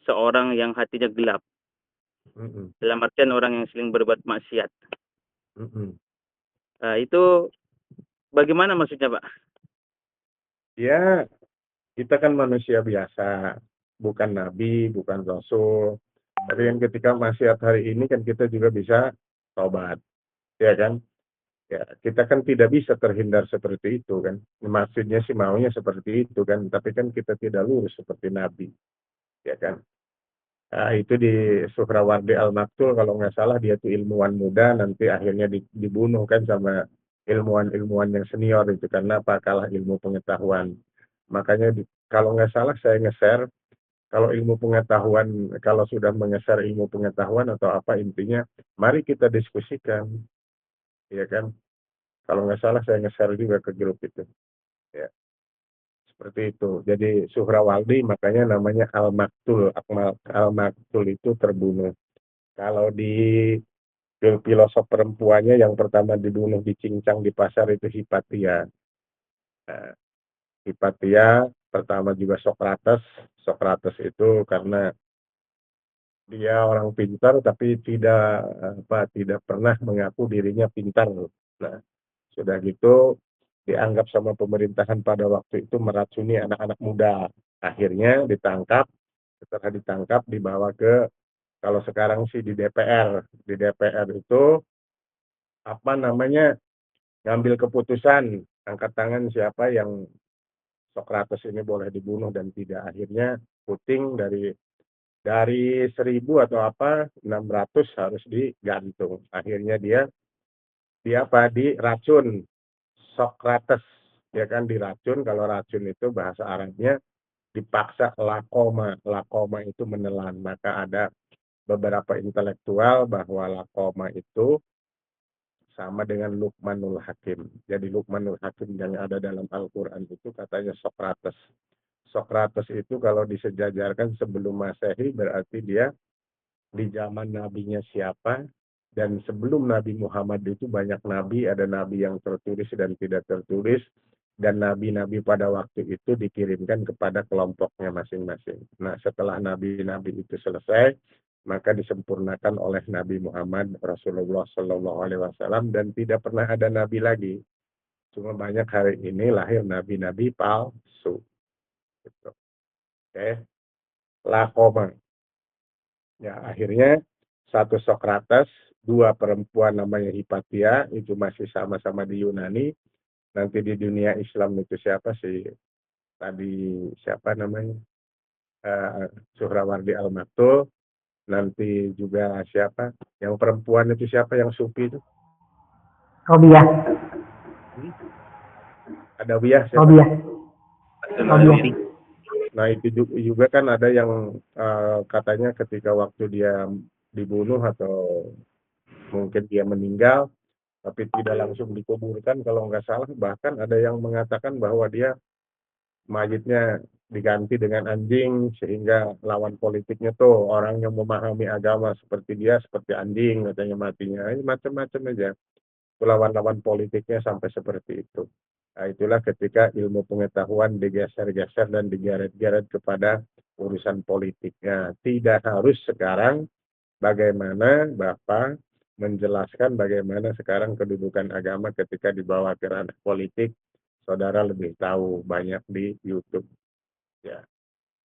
seorang yang hatinya gelap. Dalam artian orang yang sering berbuat maksiat. Itu bagaimana maksudnya Pak? Ya, kita kan manusia biasa, bukan nabi, bukan rasul. Tapi kan ketika maksiat hari ini kan kita juga bisa tobat, ya kan? Ya, kita kan tidak bisa terhindar seperti itu kan. Maksudnya sih maunya seperti itu kan, tapi kan kita tidak lurus seperti nabi, ya kan? Nah, itu di Suhrawardi Al-Maktul kalau nggak salah, dia tuh ilmuwan muda, nanti akhirnya dibunuh kan sama ilmuwan-ilmuwan yang senior itu karena apa, kalah ilmu pengetahuan. Makanya kalau nggak salah saya nge-share, kalau ilmu pengetahuan, kalau sudah mengeser ilmu pengetahuan atau apa, intinya mari kita diskusikan, ya kan? Kalau nggak salah saya nge-share juga ke grup itu, ya seperti itu. Jadi Suhrawaldi makanya namanya Al-Maktul. Al-Maktul itu terbunuh. Kalau di filosof perempuannya yang pertama dibunuh dicincang di pasar itu Hipatia. Nah, Hipatia pertama juga Sokrates. Sokrates itu karena dia orang pintar tapi tidak pernah mengaku dirinya pintar. Nah, sudah gitu dianggap sama pemerintahan pada waktu itu meracuni anak-anak muda. Akhirnya ditangkap, setelah ditangkap dibawa ke, kalau sekarang sih di DPR. Di DPR itu apa namanya, ngambil keputusan angkat tangan siapa yang Sokrates ini boleh dibunuh dan tidak. Akhirnya puting dari 1000 atau apa 600 harus digantung. Akhirnya dia diracun. Sokrates, ya kan, diracun. Kalau racun itu bahasa Arabnya dipaksa lakoma. Lakoma itu menelan. Maka ada beberapa intelektual bahwa lakoma itu sama dengan Luqmanul Hakim. Jadi Luqmanul Hakim yang ada dalam Al-Quran itu katanya Sokrates. Sokrates itu kalau disejajarkan sebelum Masehi berarti dia di zaman nabinya siapa, dan sebelum Nabi Muhammad itu banyak nabi, ada nabi yang tertulis dan tidak tertulis, dan nabi-nabi pada waktu itu dikirimkan kepada kelompoknya masing-masing. Nah, setelah nabi-nabi itu selesai, maka disempurnakan oleh Nabi Muhammad Rasulullah Shallallahu Alaihi Wasallam, dan tidak pernah ada nabi lagi. Cuma banyak hari ini lahir nabi-nabi palsu. Gitu. Oke, lakoma. Ya, akhirnya satu Sokrates, dua perempuan namanya Hipatia, itu masih sama-sama di Yunani. Nanti di dunia Islam itu siapa sih? Tadi siapa namanya? Suhrawardi Al-Maktul. Nanti juga siapa? Yang perempuan itu siapa yang sufi itu? Robiah. Ada Wiyah siapa? Robiah. Nah, itu juga kan ada yang katanya ketika waktu dia dibunuh atau mungkin dia meninggal, tapi tidak langsung dikuburkan kalau nggak salah. Bahkan ada yang mengatakan bahwa dia mayitnya diganti dengan anjing sehingga lawan politiknya tuh orang yang memahami agama seperti dia seperti anjing katanya matinya. Macam-macam aja. Lawan-lawan politiknya sampai seperti itu. Nah, itulah ketika ilmu pengetahuan digeser-geser dan digeret-geret kepada urusan politiknya. Tidak harus sekarang bagaimana Bapak menjelaskan bagaimana sekarang kedudukan agama ketika dibawa ke ranah politik. Saudara lebih tahu banyak di YouTube. Ya,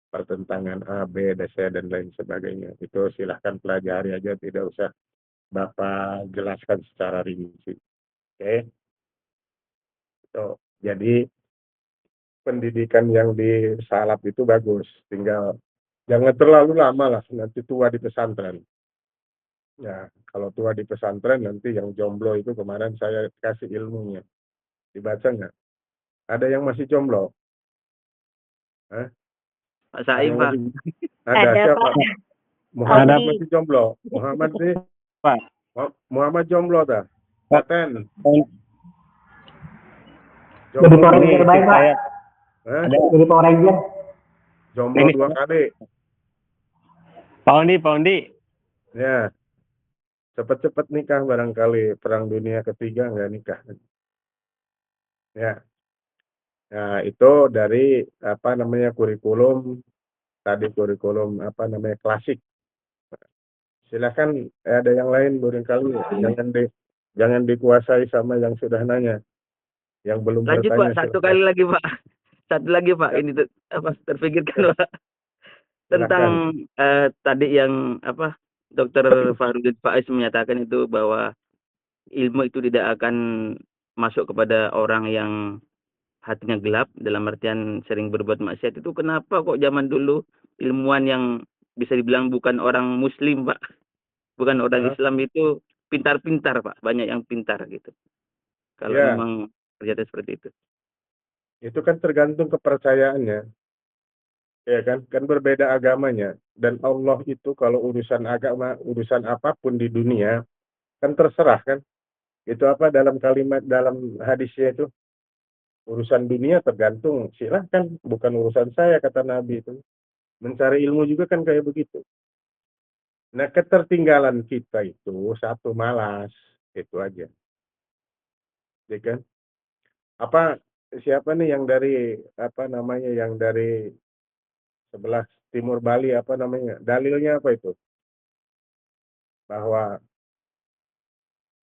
pertentangan A, B, D, C, dan lain sebagainya. Itu silahkan pelajari aja, tidak usah Bapak jelaskan secara rinci. Oke? So, jadi pendidikan yang disalap itu bagus, tinggal jangan terlalu lama lah, nanti tua di pesantren. Ya, kalau tua di pesantren nanti yang jomblo itu kemarin saya kasih ilmunya, dibaca nggak? Ada yang masih jomblo? Hah? Pak Ada Saim, yang Pak. masih ada Ada, siapa? Pak. Muhammad Audi. masih jomblo. Muhammad sih, Pak. Muhammad jomblo dah. Pak. Paten. Jadi Jomblo Power dua, Ranger baik, Pak. Saya Hah? ada Jadi Power Ranger. Jomblo ini 2 kali. Pak Ondi. Ya, cepat-cepat nikah barangkali perang dunia ketiga nggak nikah. Ya, nah itu dari apa namanya kurikulum tadi kurikulum apa namanya klasik. Silakan ada yang lain barangkali jangan dikuasai sama yang sudah nanya, yang belum Lanjut, Pak. bertanya Satu silakan. kali lagi, Pak. Satu lagi, Pak. Ya, Ini terpikirkan, ya, Pak. Tentang silakan. tadi yang Dr. Farudin Faiz menyatakan itu bahwa ilmu itu tidak akan masuk kepada orang yang hatinya gelap, dalam artian sering berbuat maksiat. Itu kenapa kok zaman dulu ilmuwan yang bisa dibilang bukan orang muslim, Pak, bukan orang Hah? Islam itu pintar-pintar, Pak, banyak yang pintar gitu, kalau Ya, memang ternyata seperti itu. itu kan tergantung kepercayaannya, ya kan? Kan berbeda agamanya. Dan Allah itu kalau urusan agama, urusan apapun di dunia, kan terserah kan? Itu apa dalam kalimat dalam hadisnya itu? Urusan dunia tergantung, silahkan, bukan urusan saya, kata Nabi itu. Mencari ilmu juga kan kayak begitu. Nah, ketertinggalan kita itu satu malas, itu aja. Ya kan? Apa siapa nih yang dari apa namanya yang dari sebelah timur Bali apa namanya? Dalilnya apa itu? Bahwa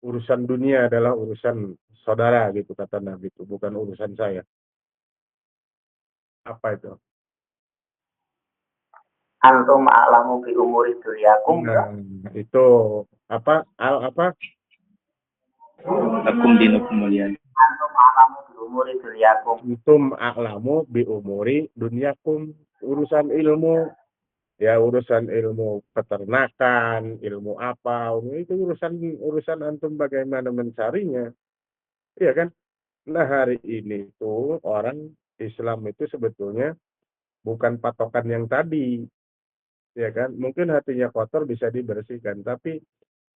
urusan dunia adalah urusan saudara gitu kata Nabi itu, bukan urusan saya. Apa itu? Antum a'lamu bi umuri dunyakum. Nah, itu apa? Apa? Akum dinukum mulian. Antum a'lamu bi umuri dunyakum. Antum a'lamu bi umuri dunyakum. Urusan ilmu, ya urusan ilmu peternakan, ilmu apa, itu urusan antum bagaimana mencarinya. Iya kan? Nah, hari ini tuh orang Islam itu sebetulnya bukan patokan yang tadi, ya kan? Mungkin hatinya kotor bisa dibersihkan, tapi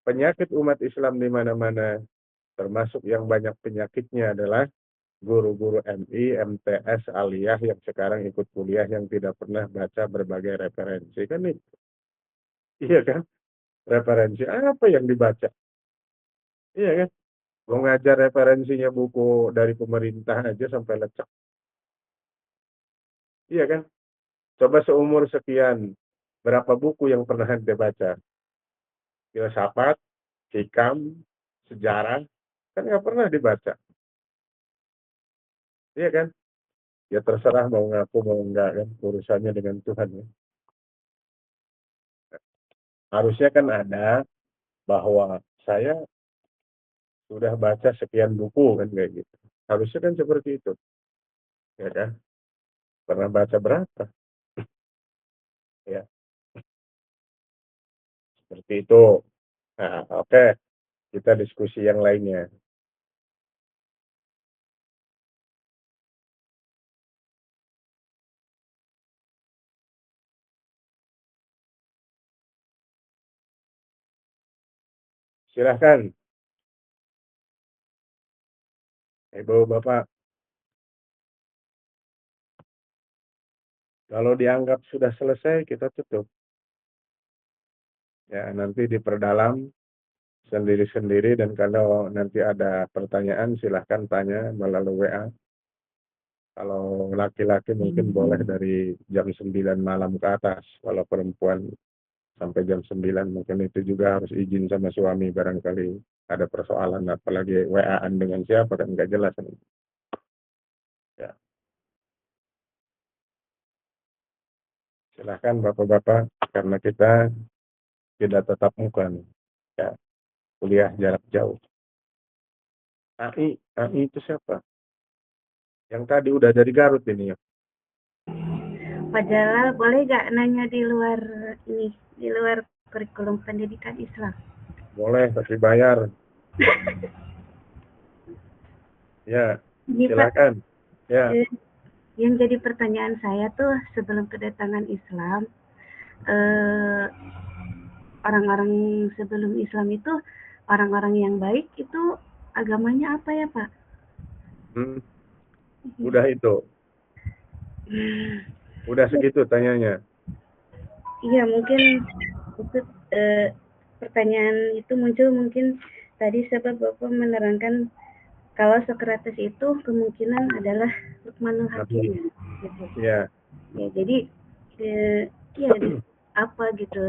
penyakit umat Islam di mana-mana, termasuk yang banyak penyakitnya adalah guru-guru MI, MTS, aliyah yang sekarang ikut kuliah yang tidak pernah baca berbagai referensi. Kan itu, iya kan? Referensi apa yang dibaca? Iya kan? Mau ngajar referensinya buku dari pemerintah aja sampai lecek. Iya kan? Coba seumur sekian, berapa buku yang pernah Anda baca? Filsafat, hikam, sejarah, kan nggak pernah dibaca. Iya kan? Ya terserah mau ngaku mau enggak kan, urusannya dengan Tuhan ya. Harusnya kan ada bahwa saya sudah baca sekian buku kan kayak gitu. Harusnya kan seperti itu. Ya kan? Pernah baca berapa? Ya, seperti itu. Nah, oke. Kita diskusi yang lainnya. Silahkan, Ibu, Bapak. Kalau dianggap sudah selesai, kita tutup. Ya, nanti diperdalam sendiri-sendiri, dan kalau nanti ada pertanyaan silahkan tanya melalui WA. Kalau laki-laki mungkin boleh dari jam 9 malam ke atas. Kalau perempuan sampai jam 9 mungkin itu juga harus izin sama suami barangkali ada persoalan, apalagi WA-an dengan siapa kan nggak jelas. Ya, silahkan Bapak-Bapak, karena kita tidak tetap muka nih. Ya, kuliah jarak jauh. AI itu siapa? Yang tadi udah dari Garut ini ya. Pak Jalal, boleh gak nanya di luar ini, di luar kurikulum pendidikan Islam? Boleh, tapi bayar. Ya, Ini Pak, silakan. Ya, yang jadi pertanyaan saya tuh sebelum kedatangan Islam, orang-orang sebelum Islam itu orang-orang yang baik itu agamanya apa ya Pak? udah itu. Udah segitu tanyanya. Iya, mungkin itu pertanyaan itu muncul mungkin tadi sebab Bapak menerangkan kalau Socrates itu kemungkinan adalah Luqmanul Hakim. Gitu. Ya. Ya, jadi ya apa gitu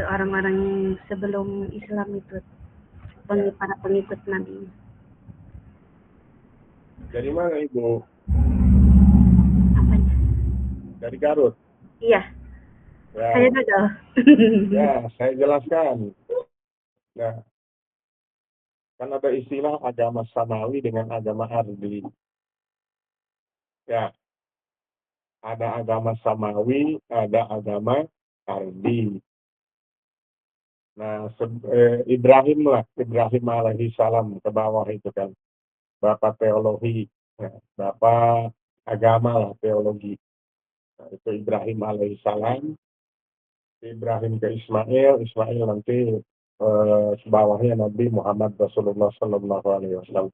orang-orang sebelum Islam itu para pengikut Nabi. Dari mana Ibu? Apanya? Dari Garut. Iya. Ya. Saya gagal. Ya, saya jelaskan. Nah, kan ada istilah agama samawi dengan agama ardi. Ya, ada agama samawi, ada agama ardi. Nah, Ibrahim alaihi salam ke bawah itu kan, bapak teologi, ya, bapak agama lah, teologi. Nah, itu Ibrahim alaihi salam. Ibrahim ke Ismail nanti bawahnya Nabi Muhammad Rasulullah Sallallahu Alaihi Wasallam.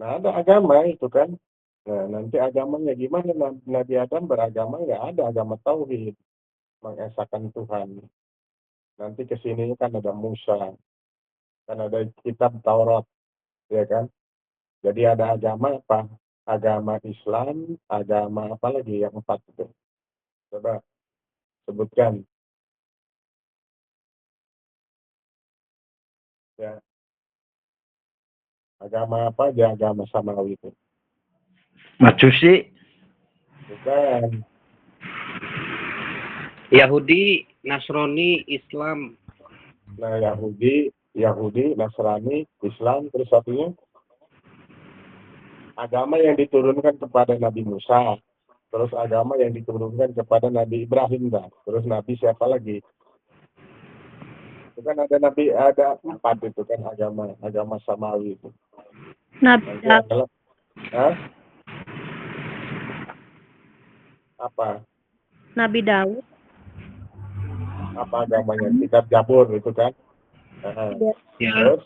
Nah, ada agama itu kan. Nah, nanti agamanya gimana? Nabi Adam beragama nggak ada agama tauhid, mengesahkan Tuhan. Nanti kesini kan ada Musa, kan ada kitab Taurat, ya kan? Jadi ada agama apa? Agama Islam, agama apa lagi yang 4 itu? Coba sebutkan. Ya. Agama apa aja agama samawi itu? Majusi, Bukan. Yahudi, Nasrani, Islam. Nah, Yahudi, Nasrani, Islam, terus satunya agama yang diturunkan kepada Nabi Musa, terus agama yang diturunkan kepada Nabi Ibrahim, dah. Terus Nabi siapa lagi? Itu kan ada 4 itu kan agama samawi itu. Nabi Daud. Apa? Nabi Daud. Apa agamanya? Kitab Jabur itu kan? Ya. Terus?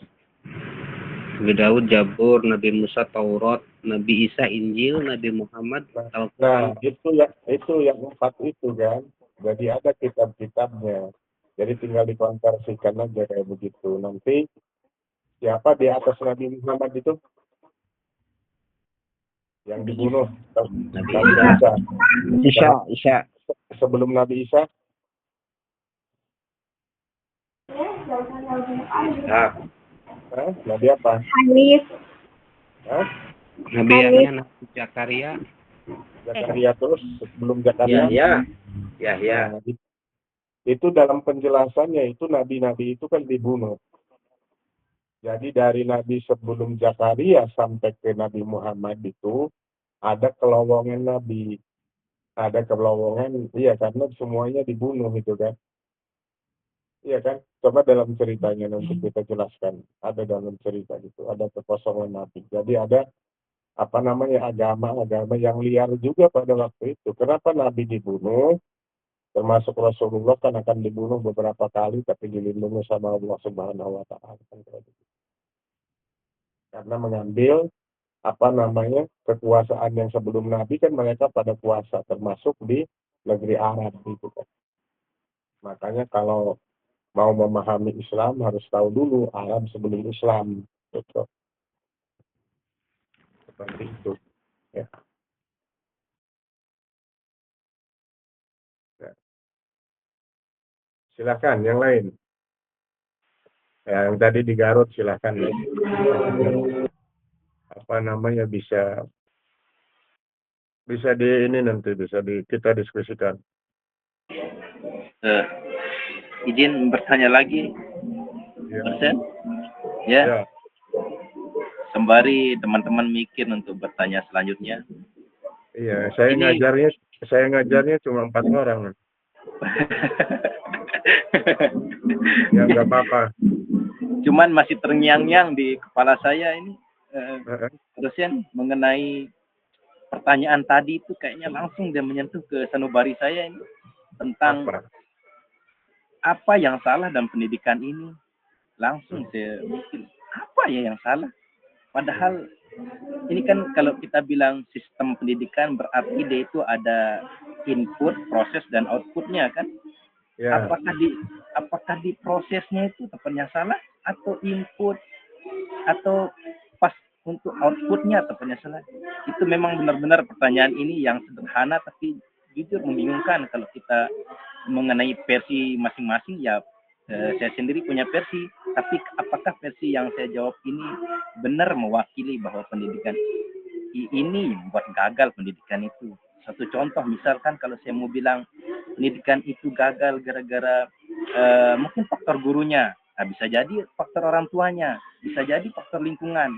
Nabi Daud, Jabur, Nabi Musa, Taurat, Nabi Isa, Injil, Nabi Muhammad, Nah, itu yang 4 itu kan. Jadi ada kitab-kitabnya. Jadi tinggal dikonversikan aja kayak begitu. Nanti siapa di atas Nabi Muhammad itu? Yang dibunuh. Nabi Isa. Sebelum Nabi Isa? Nabi apa? Hanif. Nabi Yahya, Nabi Zakaria. Terus sebelum Zakaria? Ya. Nah, itu dalam penjelasannya itu nabi-nabi itu kan dibunuh. Jadi dari nabi sebelum Zakaria sampai ke Nabi Muhammad itu ada kelowongan nabi. Ada kelowongan, iya karena semuanya dibunuh itu kan. Iya kan? Coba dalam ceritanya nanti kita jelaskan. Ada dalam cerita itu, ada kekosongan nabi. Jadi ada agama-agama yang liar juga pada waktu itu. Kenapa nabi dibunuh? Termasuk Rasulullah kan akan dibunuh beberapa kali, tapi dilindungi sama Allah Subhanahu wa Ta'ala. Karena mengambil kekuasaan yang sebelum Nabi kan mereka pada puasa, termasuk di negeri Arab gitu kan. Makanya kalau mau memahami Islam harus tahu dulu Arab sebelum Islam, gitu. Seperti itu. Ya. Ya. Silakan yang lain. Ya, yang tadi di Garut silakan ya. Bisa di ini nanti kita diskusikan. Izin bertanya lagi, Ya. Dosen? Ya. Ya. Sembari teman-teman mikir untuk bertanya selanjutnya. Iya, saya ngajarnya cuma 4 orang. Ya nggak apa-apa. Cuman masih terngiang-ngiang di kepala saya ini, dosen, mengenai pertanyaan tadi itu kayaknya langsung dia menyentuh ke sanubari saya ini tentang apa yang salah dalam pendidikan ini. Langsung saya mikir, apa ya yang salah? Padahal ini kan kalau kita bilang sistem pendidikan berarti dia itu ada input, proses, dan outputnya kan? Ya. Apakah di prosesnya itu tepatnya salah, atau input, atau pas untuk outputnya tepatnya salah? Itu memang benar-benar pertanyaan ini yang sederhana tapi jujur membingungkan kalau kita mengenai versi masing-masing. Ya, saya sendiri punya versi, tapi apakah versi yang saya jawab ini benar mewakili bahwa pendidikan ini buat gagal pendidikan itu? Satu contoh, misalkan kalau saya mau bilang pendidikan itu gagal gara-gara mungkin faktor gurunya, nah, bisa jadi faktor orang tuanya, bisa jadi faktor lingkungan.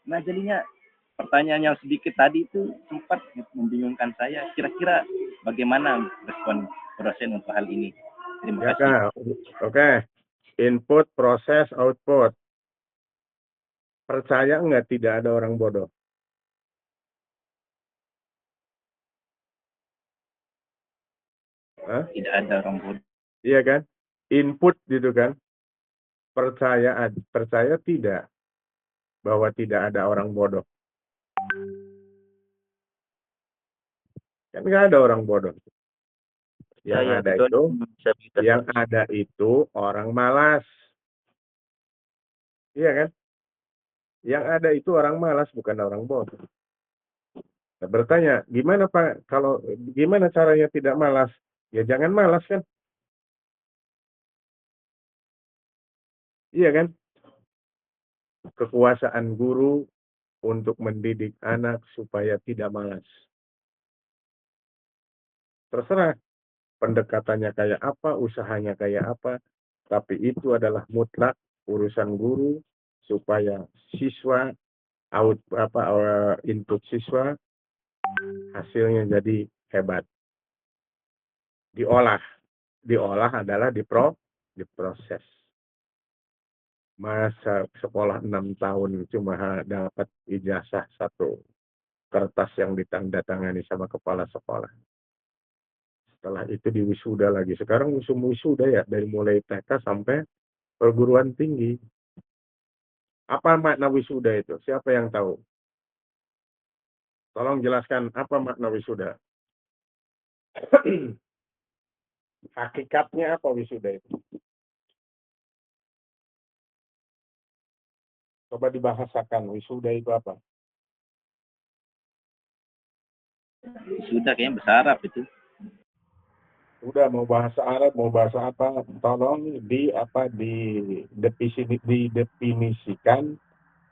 Nah, jadinya pertanyaan yang sedikit tadi itu sempat membingungkan saya. Kira-kira bagaimana respon dosen untuk hal ini? Terima kasih. Oke. Input, proses, output. Percaya nggak tidak ada orang bodoh? Hah? Tidak ada orang bodoh. Iya kan? Input gitu kan? Percaya tidak bahwa tidak ada orang bodoh. Kan nggak ada orang bodoh. Yang ada itu orang malas. Iya kan? Yang ada itu orang malas, bukan orang bodoh. Nah, bertanya, gimana Pak? Gimana caranya tidak malas? Ya jangan malas kan? Iya kan? Kekuasaan guru untuk mendidik anak supaya tidak malas. Terserah pendekatannya kayak apa, usahanya kayak apa, tapi itu adalah mutlak urusan guru supaya siswa input siswa hasilnya jadi hebat. Diolah adalah diproses. Masa sekolah 6 tahun cuma dapat ijazah 1 kertas yang ditandatangani sama kepala sekolah. Setelah itu diwisuda lagi. Sekarang wisuda ya, dari mulai TK sampai perguruan tinggi. Apa makna wisuda itu? Siapa yang tahu? Tolong jelaskan apa makna wisuda. Hakikatnya apa wisuda itu? Coba dibahasakan, wisuda itu apa? Wisuda kayaknya bahasa Arab itu. Udah, mau bahasa Arab, mau bahasa apa, tolong didefinisikan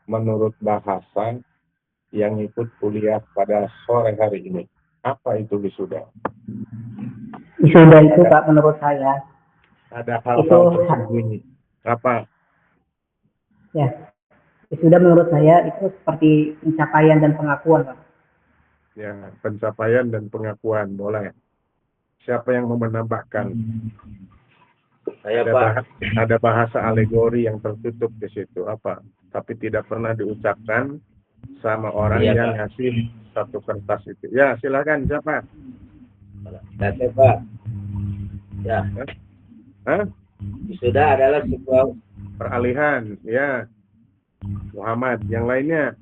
menurut bahasa yang ikut kuliah pada sore hari ini. Apa itu wisuda? Wisuda itu Pak, menurut saya ada hal-hal tersembunyi. Apa? Ya, wisuda menurut saya itu seperti pencapaian dan pengakuan Pak. Ya, pencapaian dan pengakuan, boleh. Siapa yang mau menambahkan? Ada bahasa alegori yang tertutup di situ, apa? Tapi tidak pernah diucapkan sama orang yang ngasih 1 kertas itu. Ya, silakan, siapa? Saya Pak. Ya. Wisuda adalah sebuah peralihan, ya. Muhammad, yang lainnya?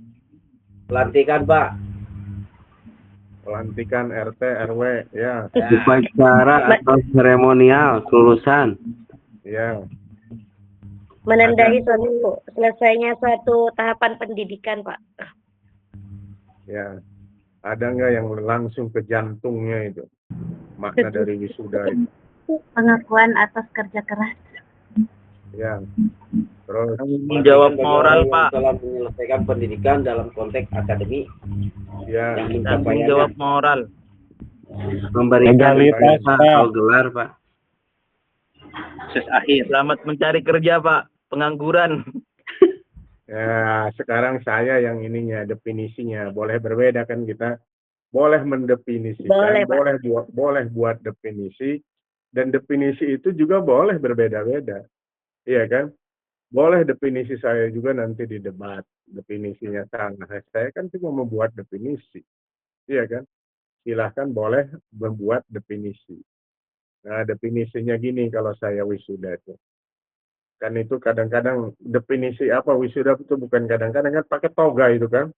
Pelantikan, Pak. Pelantikan RT RW, ya. Upacara atau seremonial kelulusan. Ya. Menandai suatu selesainya suatu tahapan pendidikan, Pak. Ya. Ada nggak yang langsung ke jantungnya itu? Makna dari wisuda itu. Pengakuan atas kerja keras. Ya. Terus Tanggung jawab moral, yang Pak. telah menyelesaikan pendidikan dalam konteks akademik ya, yang Tanggung pencapaiannya jawab moral. Memberikan Legalitas, ijazah Pak. atau gelar, Pak. Selamat mencari kerja, Pak. Pengangguran. ya, sekarang saya yang ininya definisinya boleh berbeda kan, kita boleh mendefinisikan, boleh buat definisi, dan definisi itu juga boleh berbeda-beda. Iya kan? Boleh definisi saya juga nanti di debat, definisinya salah. Saya kan cuma membuat definisi. Iya kan? Silahkan boleh membuat definisi. Nah, definisinya gini kalau saya wisuda itu. Kan itu kadang-kadang definisi apa wisuda itu bukan kadang-kadang kan pakai toga itu kan.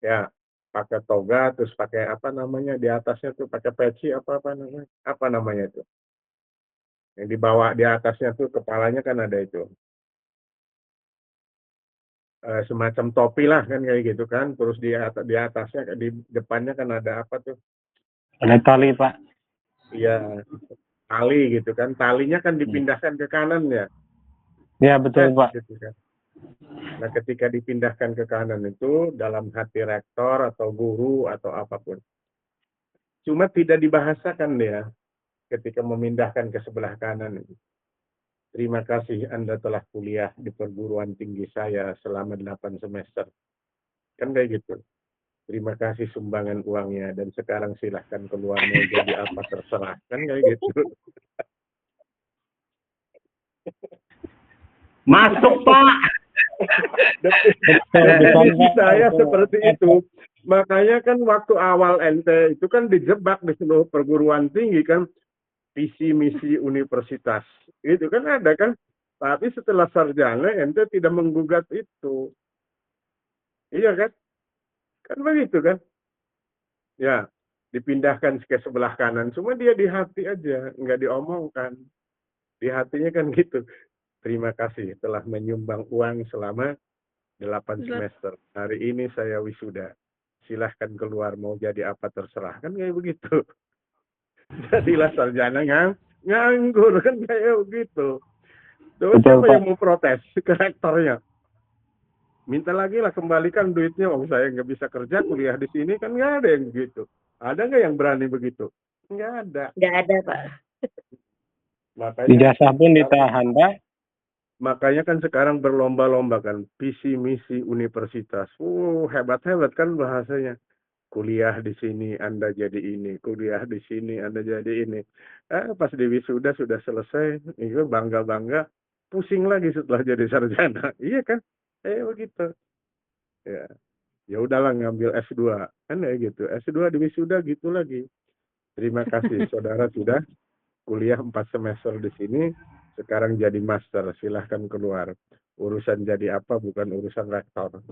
Ya, pakai toga terus pakai apa namanya di atasnya tuh pakai peci apa namanya itu. Yang dibawa di atasnya tuh kepalanya kan ada itu. Semacam topi lah kan kayak gitu kan, terus di atasnya di depannya kan ada apa tuh? Ada tali, Pak. Iya, tali gitu kan, talinya kan dipindahkan ke kanan ya. Ya, betul, Pak. Gitu kan. Nah, ketika dipindahkan ke kanan itu dalam hati rektor atau guru atau apapun, cuma tidak dibahasakan dia ketika memindahkan ke sebelah kanan itu. Terima kasih Anda telah kuliah di perguruan tinggi saya selama 8 semester. Kan kayak gitu. Terima kasih sumbangan uangnya dan sekarang silahkan keluar mau jadi apa terserah. Kan kayak gitu. Masuk, Pak. Definisi saya seperti itu. Makanya kan waktu awal ente itu kan dijebak di seluruh perguruan tinggi kan, visi misi universitas. Itu kan ada kan. Tapi setelah sarjana ente tidak menggugat itu. Iya kan? Kan begitu kan? Ya, dipindahkan ke sebelah kanan. Cuma dia di hati aja, nggak diomongkan. Di hatinya kan gitu. Terima kasih telah menyumbang uang selama 8 semester. Hari ini saya wisuda. Silahkan keluar mau jadi apa terserah. Kan kayak begitu. Jadilah sarjana nganggur kan kayak begitu. Terus siapa yang mau protes ke rektornya? Minta lagi lah kembalikan duitnya. Saya nggak bisa kerja kuliah di sini kan nggak ada yang begitu. Ada nggak yang berani begitu? Nggak ada. Nggak ada, Pak. Makanya Ijazah pun ditahan, Pak. Makanya kan sekarang berlomba-lomba kan visi misi universitas. Hebat-hebat kan bahasanya. Kuliah di sini Anda jadi ini, kuliah di sini Anda jadi ini. Pas di wisuda sudah selesai, itu bangga-bangga, pusing lagi setelah jadi sarjana. Iya kan? Begitu. Ya. Ya udahlah ngambil S2. Kan ya gitu. S2 di wisuda gitu lagi. Terima kasih saudara sudah kuliah 4 semester di sini, sekarang jadi master, silahkan keluar. Urusan jadi apa bukan urusan rektor.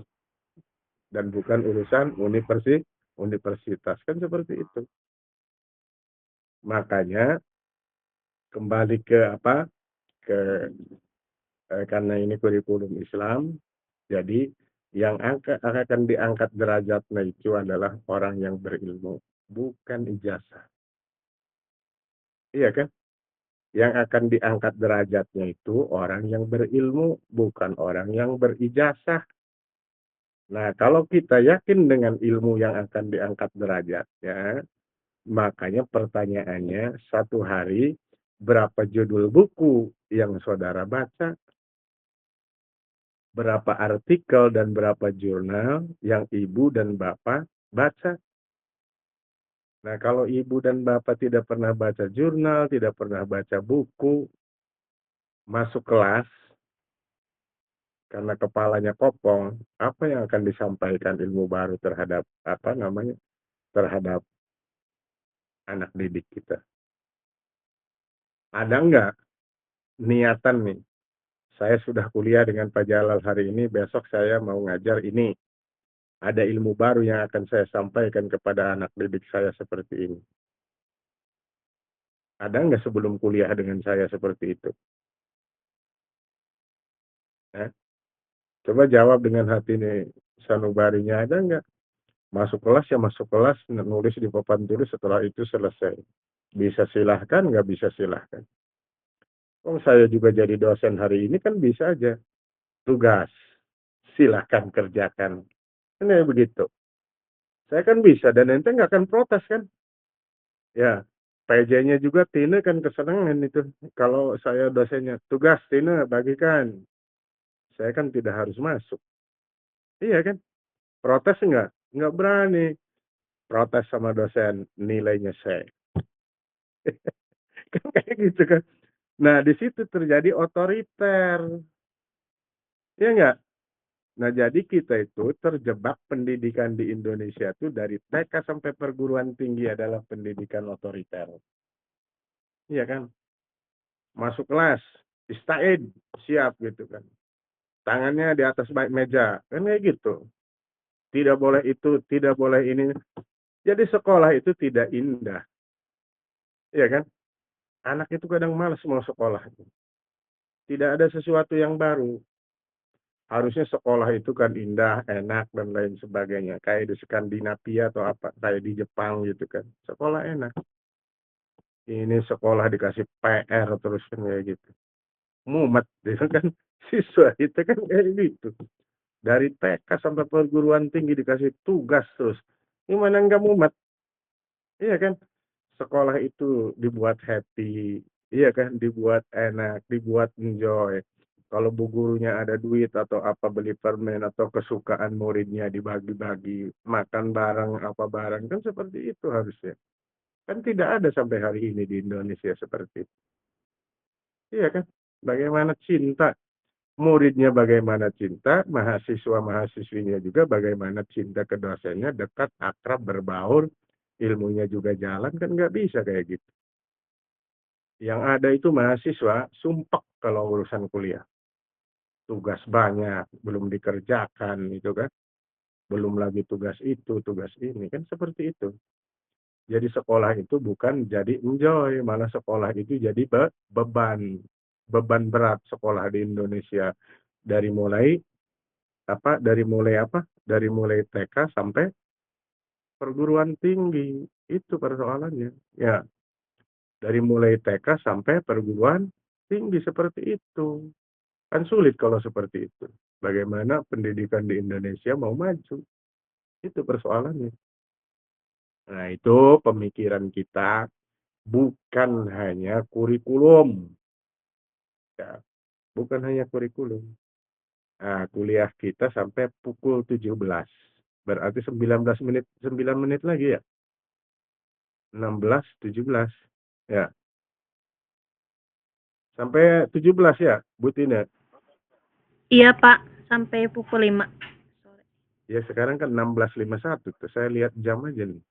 Dan bukan urusan universitas. Kan seperti itu. Makanya, kembali ke apa? Karena ini kurikulum Islam, jadi yang akan diangkat derajatnya itu adalah orang yang berilmu, bukan ijazah. Iya kan? Yang akan diangkat derajatnya itu orang yang berilmu, bukan orang yang berijazah. Nah, kalau kita yakin dengan ilmu yang akan diangkat derajatnya, makanya pertanyaannya, satu hari berapa judul buku yang saudara baca, berapa artikel dan berapa jurnal yang ibu dan bapak baca. Nah, kalau ibu dan bapak tidak pernah baca jurnal, tidak pernah baca buku, masuk kelas, karena kepalanya kopong, apa yang akan disampaikan ilmu baru terhadap terhadap anak didik kita? Ada nggak niatan nih? Saya sudah kuliah dengan Pak Jalal hari ini, besok saya mau ngajar ini. ada ilmu baru yang akan saya sampaikan kepada anak didik saya seperti ini. Ada nggak sebelum kuliah dengan saya seperti itu? Coba jawab dengan hati nih, sanubarinya ada nggak? Masuk kelas ya masuk kelas, nulis di papan tulis, setelah itu selesai. Bisa silahkan, nggak bisa silahkan. Saya juga jadi dosen hari ini kan bisa aja. Tugas, silahkan kerjakan. Ini begitu. Saya kan bisa, dan ente nggak akan protes kan? Ya, PJ-nya juga Tina kan kesenangan itu. Kalau saya dosennya, tugas Tina bagikan. Saya kan tidak harus masuk. Iya kan? Protes enggak? Enggak berani. Protes sama dosen, nilainya C. Kan kayak gitu kan. Nah, di situ terjadi otoriter. Iya enggak? Nah, jadi kita itu terjebak pendidikan di Indonesia itu dari TK sampai perguruan tinggi adalah pendidikan otoriter. Iya kan? Masuk kelas, istaid, siap gitu kan. Tangannya di atas meja, kan kayak gitu. Tidak boleh itu, tidak boleh ini. Jadi sekolah itu tidak indah. Iya kan? Anak itu kadang malas mau sekolah. Tidak ada sesuatu yang baru. Harusnya sekolah itu kan indah, enak, dan lain sebagainya. Kayak di Skandinavia atau apa, kayak di Jepang gitu kan. Sekolah enak. Ini sekolah dikasih PR terus kan kayak gitu. Mumet gitu kan. Siswa itu kan kayak gitu. Dari TK sampai perguruan tinggi dikasih tugas terus. Gimana nggak mumet? Iya kan? Sekolah itu dibuat happy, iya kan? Dibuat enak, dibuat enjoy. Kalau bu gurunya ada duit atau apa, beli permen atau kesukaan muridnya dibagi-bagi, makan bareng apa bareng, kan seperti itu harusnya. Kan tidak ada sampai hari ini di Indonesia seperti itu. Iya kan? Bagaimana cinta? Muridnya bagaimana cinta, mahasiswa-mahasiswinya juga bagaimana cinta ke dosennya, dekat, akrab, berbaur, ilmunya juga jalan, kan nggak bisa kayak gitu. Yang ada itu mahasiswa sumpek kalau urusan kuliah. Tugas banyak, belum dikerjakan itu kan. Belum lagi tugas itu, tugas ini, kan seperti itu. Jadi sekolah itu bukan jadi enjoy, malah sekolah itu jadi beban. Beban berat sekolah di Indonesia. Dari mulai apa? Dari mulai TK sampai perguruan tinggi. Itu persoalannya. Ya, dari mulai TK sampai perguruan tinggi seperti itu. Kan sulit kalau seperti itu. Bagaimana pendidikan di Indonesia mau maju? Itu persoalannya. Nah, itu pemikiran kita bukan hanya kurikulum. Ya, bukan hanya kurikulum. Nah, kuliah kita sampai pukul 17. Berarti 19 menit, 9 menit lagi ya? 16, 17. Ya, sampai 17 ya, Bu Tina? Iya, Pak. Sampai pukul 5. Ya, sekarang kan 16.51 tuh. Saya lihat jam aja nih.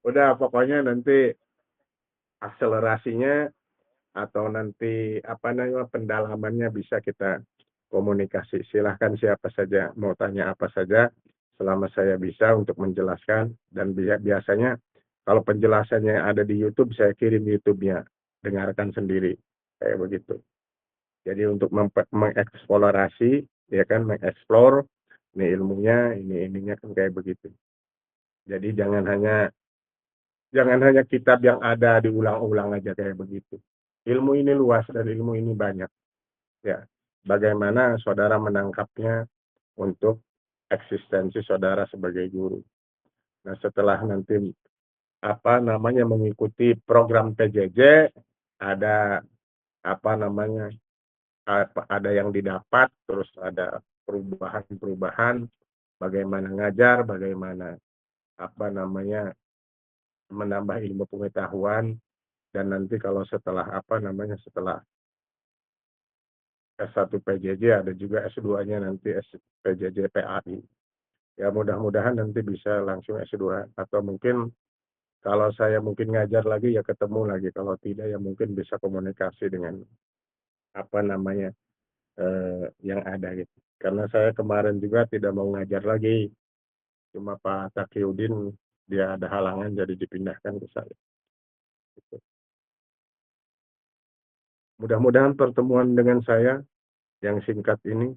Udah, pokoknya nanti akselerasinya atau nanti apa namanya pendalamannya bisa kita komunikasi. Silahkan siapa saja mau tanya apa saja selama saya bisa untuk menjelaskan, dan biasanya kalau penjelasannya ada di YouTube saya kirim YouTube-nya, dengarkan sendiri kayak begitu. Jadi untuk mengeksplorasi, ya kan, mengeksplor ini ilmunya, ini ininya kan kayak begitu. Jadi jangan hanya kitab yang ada diulang-ulang aja kayak begitu. Ilmu ini luas dan ilmu ini banyak. Ya, bagaimana saudara menangkapnya untuk eksistensi saudara sebagai guru. Nah, setelah nanti apa namanya mengikuti program PJJ, ada apa namanya ada yang didapat, terus ada perubahan-perubahan, bagaimana ngajar, bagaimana apa namanya menambah ilmu pengetahuan, dan nanti kalau setelah apa namanya setelah S1 PJJ ada juga S2-nya nanti PJJ PAI. Ya mudah-mudahan nanti bisa langsung S2, atau mungkin kalau saya mungkin ngajar lagi ya ketemu lagi, kalau tidak ya mungkin bisa komunikasi dengan apa namanya yang ada gitu. Karena saya kemarin juga tidak mau ngajar lagi, cuma Pak Taqiyuddin dia ada halangan jadi dipindahkan ke saya. Gitu. Mudah-mudahan pertemuan dengan saya yang singkat ini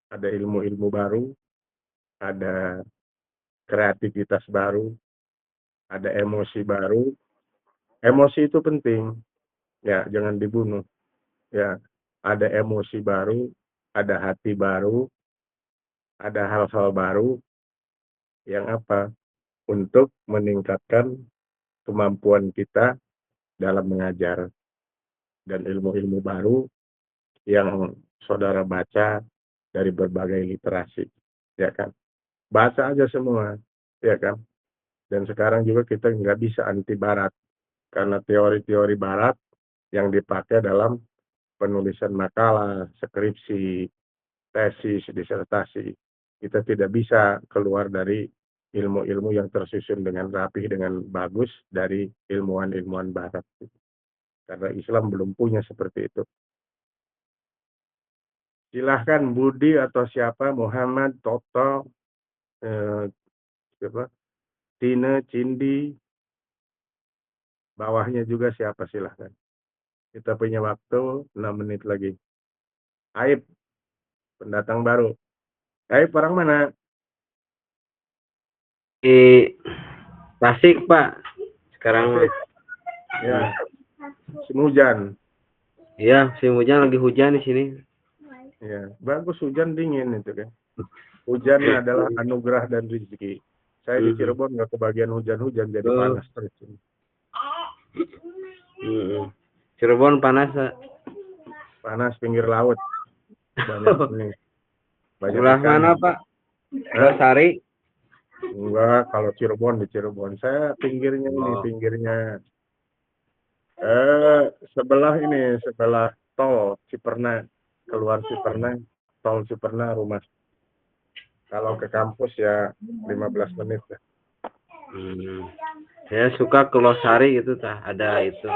ada ilmu-ilmu baru, ada kreativitas baru, ada emosi baru. Emosi itu penting, ya jangan dibunuh. Ya, ada emosi baru, ada hati baru, ada hal-hal baru yang apa? Untuk meningkatkan kemampuan kita dalam mengajar dan ilmu-ilmu baru yang saudara baca dari berbagai literasi, ya kan? Baca aja semua, ya kan? Dan sekarang juga kita nggak bisa anti barat, karena teori-teori barat yang dipakai dalam penulisan makalah, skripsi, tesis, disertasi. Kita tidak bisa keluar dari ilmu-ilmu yang tersusun dengan rapih, dengan bagus dari ilmuwan-ilmuwan barat. Karena Islam belum punya seperti itu. Silahkan Budi atau siapa, Muhammad, Toto, siapa, Tina, Cindi, bawahnya juga siapa silahkan. Kita punya waktu 6 menit lagi. Aib, pendatang baru. Aib orang mana? Di Tasik, Pak. Sekarang mah. Ya, musim hujan. Iya, musim hujan, lagi hujan di sini. Ya, bagus hujan dingin itu kan. Hujan adalah anugerah dan rezeki. Saya di Cirebon nggak kebagian hujan-hujan, jadi panas terus. Cirebon panas, Pak. Panas pinggir laut. Banyak ini. Banyak Sebelah ikan. mana, Pak? Losari? Enggak, kalau Cirebon di Cirebon. Saya pinggirnya ini, pinggirnya sebelah ini, sebelah tol Ciperna. Keluar Ciperna, tol Ciperna rumah. Kalau ke kampus ya 15 menit. Saya suka ke Losari gitu, ada itu.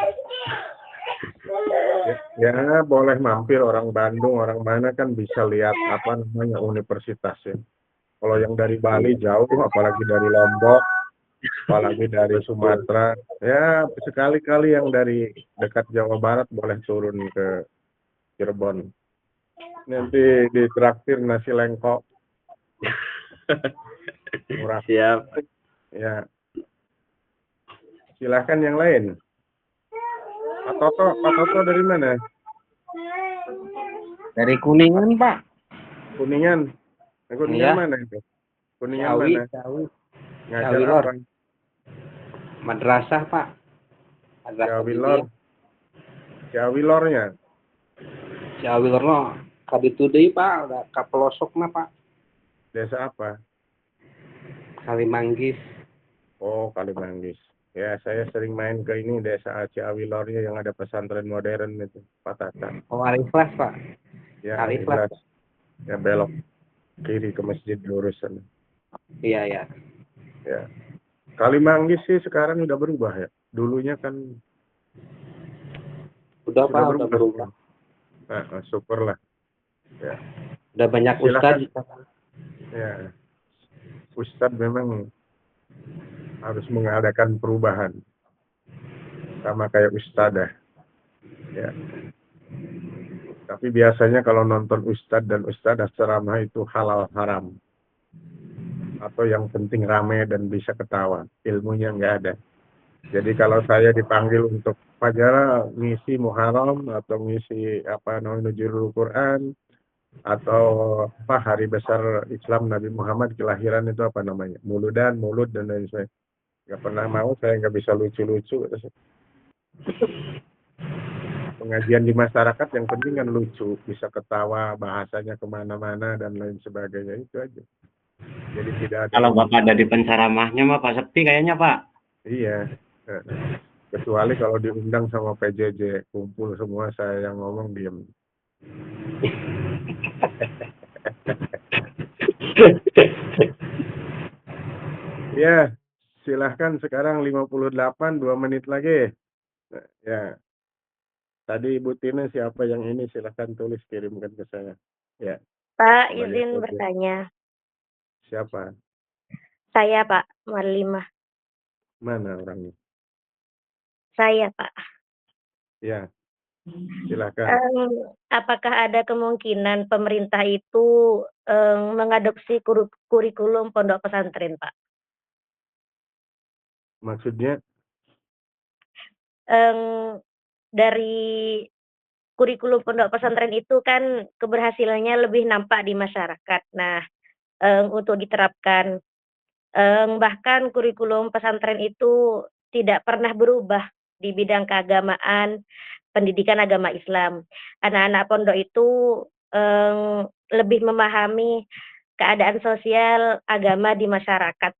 Ya, boleh mampir orang Bandung, orang mana kan bisa lihat apa namanya universitasnya. Kalau yang dari Bali jauh, apalagi dari Lombok, apalagi dari Sumatera, ya sekali-kali yang dari dekat Jawa Barat boleh turun ke Cirebon. Nanti ditraktir nasi lengkok. Murah. Siap. Ya. Silahkan yang lain. Pak Toto dari mana? Dari Kuningan, Pak. Kuningan. Kuningan mana itu? Kuningan mana? Ngajar apa? Madrasah, Pak. Ciawilor. Ciawilornya. Ciawilornya kaditu deui, Pak, udah ka pelosokna, Pak. Desa apa? Kalimanggis. Oh, Kalimanggis. Ya, saya sering main ke ini desa Ciawilornya yang ada pesantren modern itu, Pak Tata. Oh, Al-Ikhlas, Pak. Ya, Al-Ikhlas. Ya, belok kiri ke masjid lurus sana. Iya, ya. Ya. Kalimanggis sih sekarang udah berubah ya. Dulunya kan udah berubah. Nah, syukurlah. Ya. Udah banyak ustadz. Ya. Ustadz memang harus mengadakan perubahan. Sama kayak ustadzah. Ya. Tapi biasanya kalau nonton ustadz dan ustadzah ceramah itu halal haram. Atau yang penting rame dan bisa ketawa. Ilmunya nggak ada. Jadi kalau saya dipanggil untuk Fajara ngisi Muharram atau ngisi apa namanya Nuzulul Quran atau apa hari besar Islam Nabi Muhammad kelahiran itu apa namanya mulud dan lain sebagainya, nggak pernah mau, saya nggak bisa lucu-lucu. Pengajian di masyarakat yang penting kan lucu, bisa ketawa, bahasanya kemana-mana dan lain sebagainya, itu aja. Jadi tidak ada. Kalau Bapak ada di penceramahnya mah Pak sepi kayaknya, Pak. Iya. Kecuali kalau diundang sama PJJ, kumpul semua saya yang ngomong diem. Ya, silahkan sekarang 58, 2 menit lagi. Ya. Tadi Ibu Tina siapa yang ini silahkan tulis kirimkan ke saya. Ya, Pak, banyak izin yang bertanya. siapa? Saya, Pak, Marlimah. Mana orangnya? Saya, Pak. Ya, silakan. Apakah ada kemungkinan pemerintah itu mengadopsi kurikulum pondok pesantren, Pak? Maksudnya Dari kurikulum pondok pesantren itu kan keberhasilannya lebih nampak di masyarakat. Nah, untuk diterapkan, bahkan kurikulum pesantren itu tidak pernah berubah di bidang keagamaan, pendidikan agama Islam. Anak-anak pondok itu lebih memahami keadaan sosial agama di masyarakat.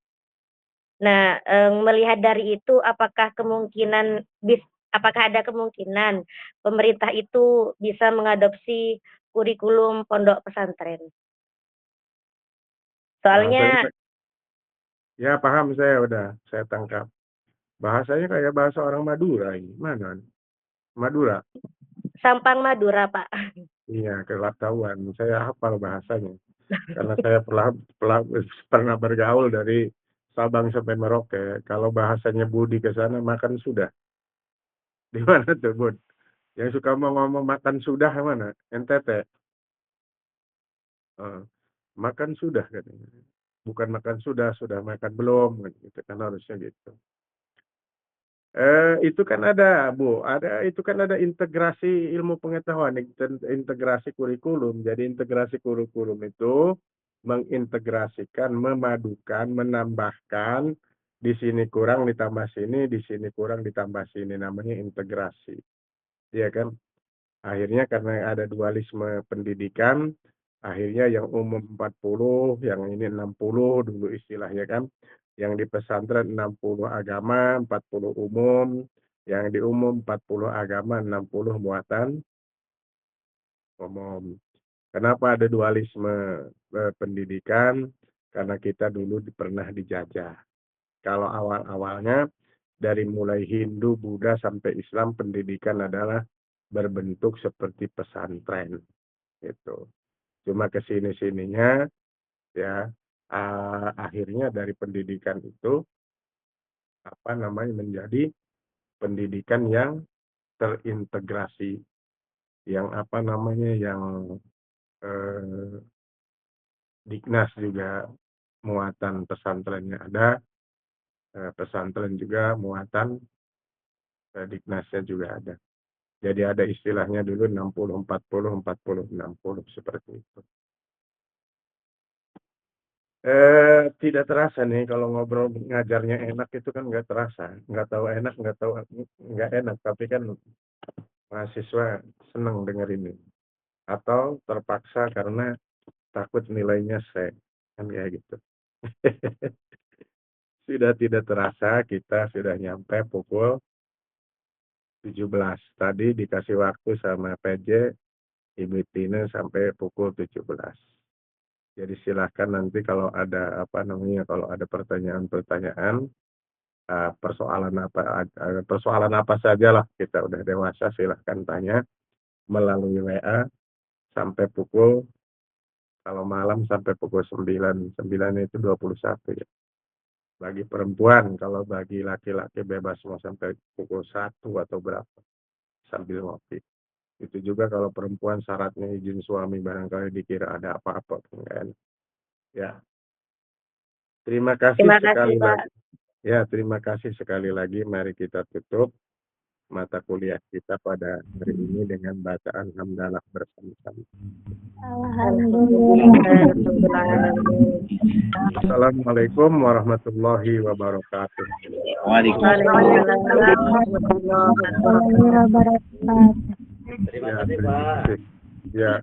Nah, melihat dari itu, apakah ada kemungkinan pemerintah itu bisa mengadopsi kurikulum pondok pesantren? Soalnya, ya paham saya tangkap. Bahasanya kayak bahasa orang Madura ini. Mana? Madura. Sampang Madura, Pak. Iya, ketahuan. Saya hafal bahasanya. Karena saya pernah bergaul dari Sabang sampai Merauke. Kalau bahasanya Budi ke sana, makan sudah. Di mana tuh, Bud? Yang suka mau ngomong makan sudah mana? NTT. Makan sudah katanya. Bukan makan sudah makan belum. Gitu kan harusnya gitu. Itu kan ada, Bu. Itu kan ada integrasi ilmu pengetahuan, integrasi kurikulum. Jadi integrasi kurikulum itu mengintegrasikan, memadukan, menambahkan, di sini kurang ditambah sini, di sini kurang ditambah sini, namanya integrasi. Iya kan? Akhirnya karena ada dualisme pendidikan, akhirnya yang umum 40, yang ini 60 dulu istilahnya kan. Yang di pesantren 60 agama, 40 umum, yang di umum 40 agama, 60 muatan umum. Kenapa ada dualisme pendidikan? Karena kita dulu pernah dijajah. Kalau awal-awalnya dari mulai Hindu, Buddha sampai Islam, pendidikan adalah berbentuk seperti pesantren gitu. Cuma kesini-sininya ya akhirnya dari pendidikan itu menjadi pendidikan yang terintegrasi, yang yang Diknas juga muatan pesantrennya ada, pesantren juga muatan Diknasnya juga ada. Jadi ada istilahnya dulu 60-40, 40-60 seperti itu. Tidak terasa nih kalau ngobrol ngajarnya enak itu kan nggak terasa. Nggak tahu enak, nggak enak. Tapi kan mahasiswa senang denger ini. Atau terpaksa karena takut nilainya C. Kan kayak gitu. Sudah tidak terasa kita sudah nyampe pukul 17. Tadi dikasih waktu sama PJ, Ibu Tina sampai pukul 17. Jadi silahkan nanti kalau ada kalau ada pertanyaan-pertanyaan, persoalan apa saja lah, kita udah dewasa, silahkan tanya melalui WA sampai pukul, kalau malam sampai pukul 9 itu 21 ya. Bagi perempuan, kalau bagi laki-laki bebas mau sampai pukul 1 atau berapa sambil ngopi. Itu juga kalau perempuan syaratnya izin suami, barangkali dikira ada apa-apa kan. Ya. Terima kasih sekali Pak. lagi. Ya, terima kasih sekali lagi. Mari kita tutup mata kuliah kita pada hari ini dengan bacaan hamdalah bersama-sama. Assalamualaikum warahmatullahi wabarakatuh. Waalaikumsalam warahmatullahi wabarakatuh. Terima kasih, Pak. Ya.